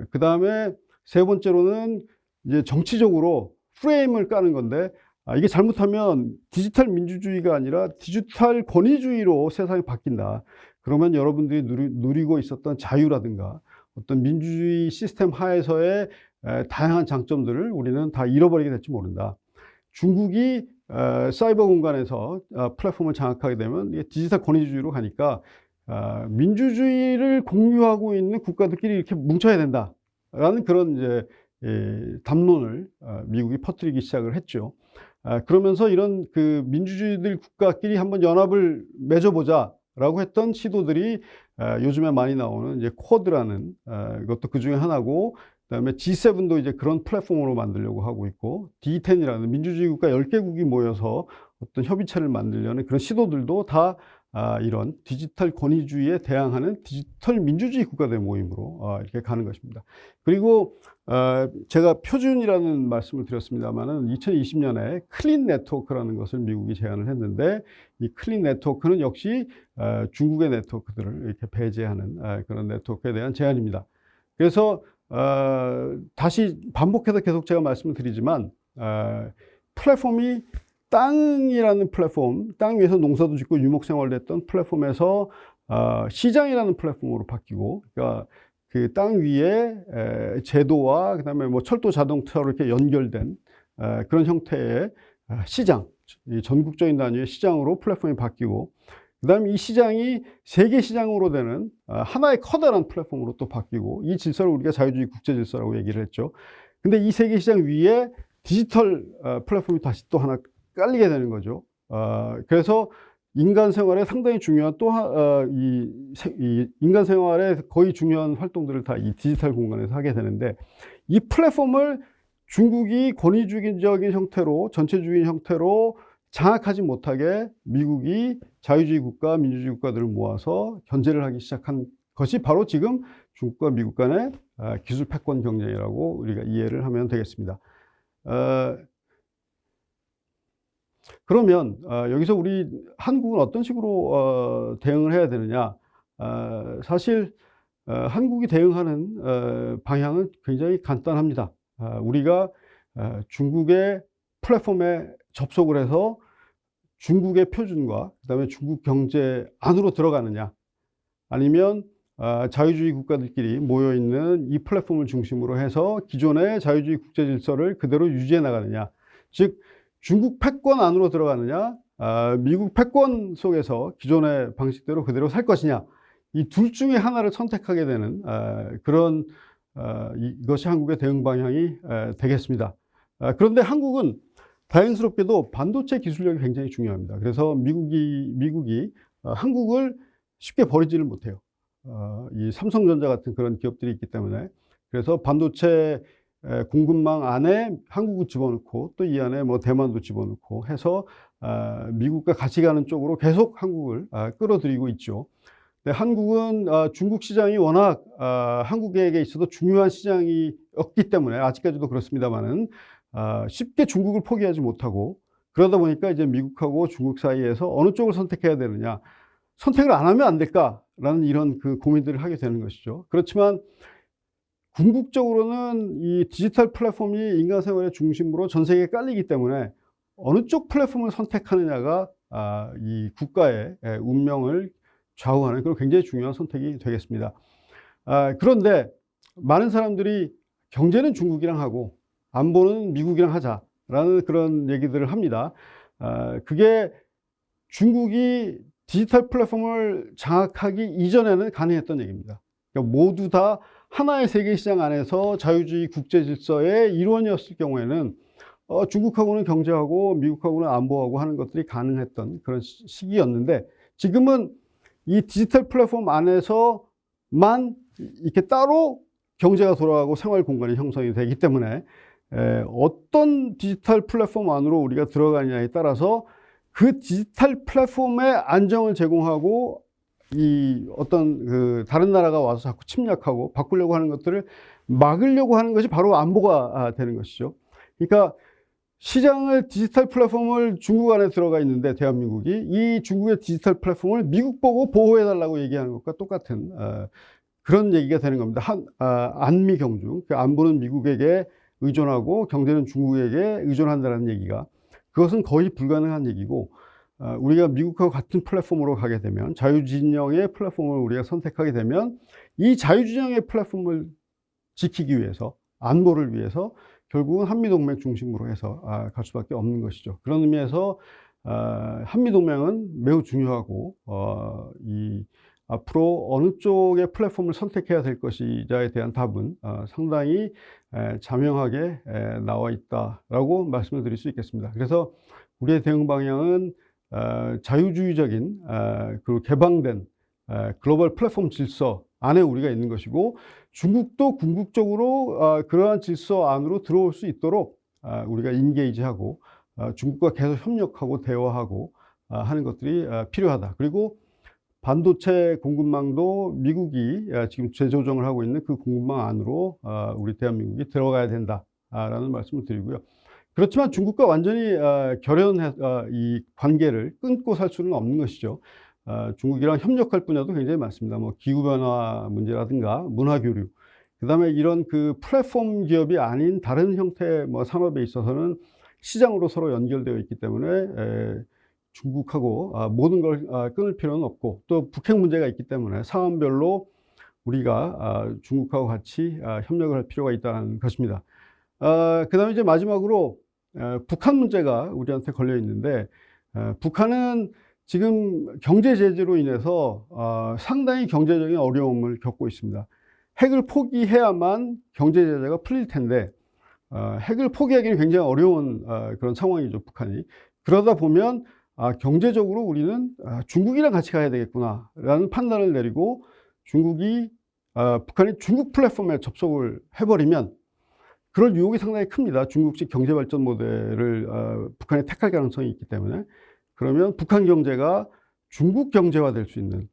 그 다음에 세 번째로는 이제 정치적으로 프레임을 까는 건데, 이게 잘못하면 디지털 민주주의가 아니라 디지털 권위주의로 세상이 바뀐다. 그러면 여러분들이 누리고 있었던 자유라든가 어떤 민주주의 시스템 하에서의 다양한 장점들을 우리는 다 잃어버리게 될지 모른다. 중국이 사이버 공간에서 플랫폼을 장악하게 되면 이게 디지털 권위주의로 가니까 민주주의를 공유하고 있는 국가들끼리 이렇게 뭉쳐야 된다라는 그런 이제 담론을 미국이 퍼뜨리기 시작을 했죠. 그러면서 이런 그 민주주의들 국가끼리 한번 연합을 맺어보자라고 했던 시도들이 요즘에 많이 나오는 이제 쿼드라는 이것도 그 중에 하나고, 그다음에 G7도 이제 그런 플랫폼으로 만들려고 하고 있고, D10이라는 민주주의 국가 10개국이 모여서 어떤 협의체를 만들려는 그런 시도들도 다 이런 디지털 권위주의에 대항하는 디지털 민주주의 국가들 모임으로 이렇게 가는 것입니다. 그리고 제가 표준이라는 말씀을 드렸습니다마는 2020년에 클린 네트워크라는 것을 미국이 제안을 했는데, 이 클린 네트워크는 역시 중국의 네트워크들을 이렇게 배제하는 그런 네트워크에 대한 제안입니다. 그래서 다시 반복해서 계속 제가 말씀을 드리지만, 플랫폼이 땅이라는 플랫폼, 땅 위에서 농사도 짓고 유목생활도 했던 플랫폼에서 시장이라는 플랫폼으로 바뀌고, 그러니까 그 땅 위에 제도와 그다음에 뭐 철도 자동차로 이렇게 연결된 그런 형태의 시장, 이 전국적인 단위의 시장으로 플랫폼이 바뀌고, 그다음에 이 시장이 세계 시장으로 되는 하나의 커다란 플랫폼으로 또 바뀌고, 이 질서를 우리가 자유주의 국제 질서라고 얘기를 했죠. 근데 이 세계 시장 위에 디지털 플랫폼이 다시 또 하나 깔리게 되는 거죠. 그래서 인간 생활에 상당히 중요한 이 인간 생활에 거의 중요한 활동들을 다 이 디지털 공간에서 하게 되는데, 이 플랫폼을 중국이 권위주의적인 형태로, 전체주의 형태로 장악하지 못하게 미국이 자유주의 국가, 민주주의 국가들을 모아서 견제를 하기 시작한 것이 바로 지금 중국과 미국 간의 기술 패권 경쟁이라고 우리가 이해를 하면 되겠습니다. 그러면 여기서 우리 한국은 어떤 식으로 대응을 해야 되느냐? 사실 한국이 대응하는 방향은 굉장히 간단합니다. 우리가 중국의 플랫폼에 접속을 해서 중국의 표준과 그다음에 중국 경제 안으로 들어가느냐, 아니면 자유주의 국가들끼리 모여있는 이 플랫폼을 중심으로 해서 기존의 자유주의 국제 질서를 그대로 유지해 나가느냐, 즉 중국 패권 안으로 들어가느냐, 미국 패권 속에서 기존의 방식대로 그대로 살 것이냐, 이 둘 중에 하나를 선택하게 되는 그런 이것이 한국의 대응 방향이 되겠습니다. 그런데 한국은 다행스럽게도 반도체 기술력이 굉장히 중요합니다. 그래서 미국이 한국을 쉽게 버리지를 못해요. 이 삼성전자 같은 그런 기업들이 있기 때문에. 그래서 반도체 공급망 안에 한국을 집어넣고, 또 이 안에 뭐 대만도 집어넣고 해서 미국과 같이 가는 쪽으로 계속 한국을 끌어들이고 있죠. 근데 한국은 중국 시장이 워낙 한국에게 있어서 중요한 시장이었기 때문에, 아직까지도 그렇습니다만은 쉽게 중국을 포기하지 못하고, 그러다 보니까 이제 미국하고 중국 사이에서 어느 쪽을 선택해야 되느냐, 선택을 안 하면 안 될까라는 이런 그 고민들을 하게 되는 것이죠. 그렇지만 궁극적으로는 이 디지털 플랫폼이 인간 생활의 중심으로 전 세계에 깔리기 때문에 어느 쪽 플랫폼을 선택하느냐가 이 국가의 운명을 좌우하는 그런 굉장히 중요한 선택이 되겠습니다. 그런데 많은 사람들이 경제는 중국이랑 하고 안보는 미국이랑 하자라는 그런 얘기들을 합니다. 그게 중국이 디지털 플랫폼을 장악하기 이전에는 가능했던 얘기입니다. 그러니까 모두 다 하나의 세계 시장 안에서 자유주의 국제 질서의 일원이었을 경우에는 중국하고는 경제하고 미국하고는 안보하고 하는 것들이 가능했던 그런 시기였는데, 지금은 이 디지털 플랫폼 안에서만 이렇게 따로 경제가 돌아가고 생활 공간이 형성이 되기 때문에 어떤 디지털 플랫폼 안으로 우리가 들어가느냐에 따라서 그 디지털 플랫폼의 안정을 제공하고, 이 어떤 그 다른 나라가 와서 자꾸 침략하고 바꾸려고 하는 것들을 막으려고 하는 것이 바로 안보가 되는 것이죠. 그러니까 시장을, 디지털 플랫폼을 중국 안에 들어가 있는데 대한민국이 이 중국의 디지털 플랫폼을 미국 보고 보호해달라고 얘기하는 것과 똑같은 그런 얘기가 되는 겁니다. 안미 경중, 그 안보는 미국에게 의존하고 경제는 중국에게 의존한다는 얘기가, 그것은 거의 불가능한 얘기고, 우리가 미국하고 같은 플랫폼으로 가게 되면, 자유진영의 플랫폼을 우리가 선택하게 되면 이 자유진영의 플랫폼을 지키기 위해서, 안보를 위해서 결국은 한미동맹 중심으로 해서 갈 수밖에 없는 것이죠. 그런 의미에서 한미동맹은 매우 중요하고 이 앞으로 어느 쪽의 플랫폼을 선택해야 될 것이냐에 대한 답은 상당히 자명하게 나와 있다라고 말씀을 드릴 수 있겠습니다. 그래서 우리의 대응 방향은 자유주의적인 그리고 개방된 글로벌 플랫폼 질서 안에 우리가 있는 것이고, 중국도 궁극적으로 그러한 질서 안으로 들어올 수 있도록 우리가 인게이지하고 중국과 계속 협력하고 대화하고 하는 것들이 필요하다. 그리고 반도체 공급망도 미국이 지금 재조정을 하고 있는 그 공급망 안으로 우리 대한민국이 들어가야 된다라는 말씀을 드리고요. 그렇지만 중국과 완전히 이 관계를 끊고 살 수는 없는 것이죠. 중국이랑 협력할 분야도 굉장히 많습니다. 뭐 기후변화 문제라든가 문화교류, 그다음에 이런 그 플랫폼 기업이 아닌 다른 형태의 뭐 산업에 있어서는 시장으로 서로 연결되어 있기 때문에 중국하고 모든 걸 끊을 필요는 없고, 또 북핵 문제가 있기 때문에 상황별로 우리가 중국하고 같이 협력을 할 필요가 있다는 것입니다. 그다음에 이제 마지막으로 북한 문제가 우리한테 걸려 있는데, 북한은 지금 경제 제재로 인해서 상당히 경제적인 어려움을 겪고 있습니다. 핵을 포기해야만 경제 제재가 풀릴 텐데 핵을 포기하기는 굉장히 어려운 그런 상황이죠, 북한이. 그러다 보면 경제적으로 우리는 중국이랑 같이 가야 되겠구나라는 판단을 내리고, 북한이 중국 플랫폼에 접속을 해버리면 그럴 유혹이 상당히 큽니다. 중국식 경제 발전 모델을 북한이 택할 가능성이 있기 때문에. 그러면 북한 경제가 중국 경제화 될 수 있는,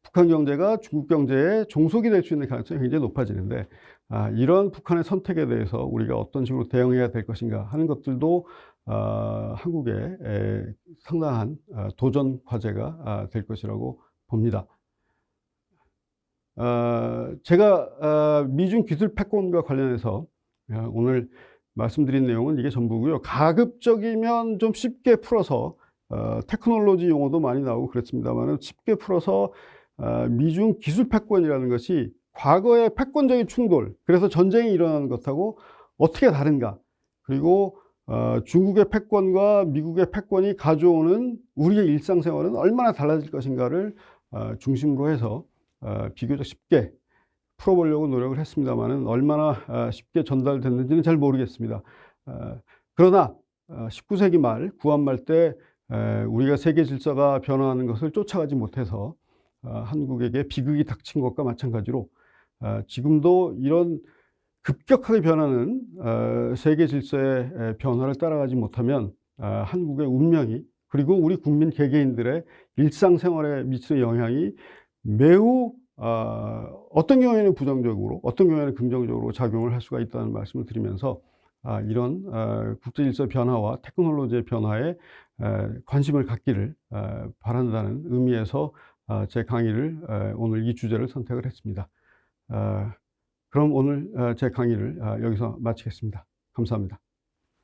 북한 경제가 중국 경제의 종속이 될 수 있는 가능성이 굉장히 높아지는데, 이런 북한의 선택에 대해서 우리가 어떤 식으로 대응해야 될 것인가 하는 것들도 한국의 상당한 도전 과제가 될 것이라고 봅니다. 제가 미중 기술 패권과 관련해서 오늘 말씀드린 내용은 이게 전부고요. 가급적이면 좀 쉽게 풀어서 테크놀로지 용어도 많이 나오고 그렇습니다만, 쉽게 풀어서 미중 기술 패권이라는 것이 과거의 패권적인 충돌, 그래서 전쟁이 일어나는 것하고 어떻게 다른가, 그리고 중국의 패권과 미국의 패권이 가져오는 우리의 일상생활은 얼마나 달라질 것인가를 중심으로 해서 비교적 쉽게 풀어보려고 노력을 했습니다만, 얼마나 쉽게 전달됐는지는 잘 모르겠습니다. 그러나 19세기 말, 구한 말 때 우리가 세계 질서가 변화하는 것을 쫓아가지 못해서 한국에게 비극이 닥친 것과 마찬가지로 지금도 이런 급격하게 변하는 세계 질서의 변화를 따라가지 못하면 한국의 운명이, 그리고 우리 국민 개개인들의 일상생활에 미치는 영향이 매우 어떤 경우에는 부정적으로, 어떤 경우에는 긍정적으로 작용을 할 수가 있다는 말씀을 드리면서 이런 국제질서 변화와 테크놀로지의 변화에 관심을 갖기를 바란다는 의미에서 제 강의를 오늘 이 주제를 선택을 했습니다. 그럼 오늘 제 강의를 여기서 마치겠습니다. 감사합니다.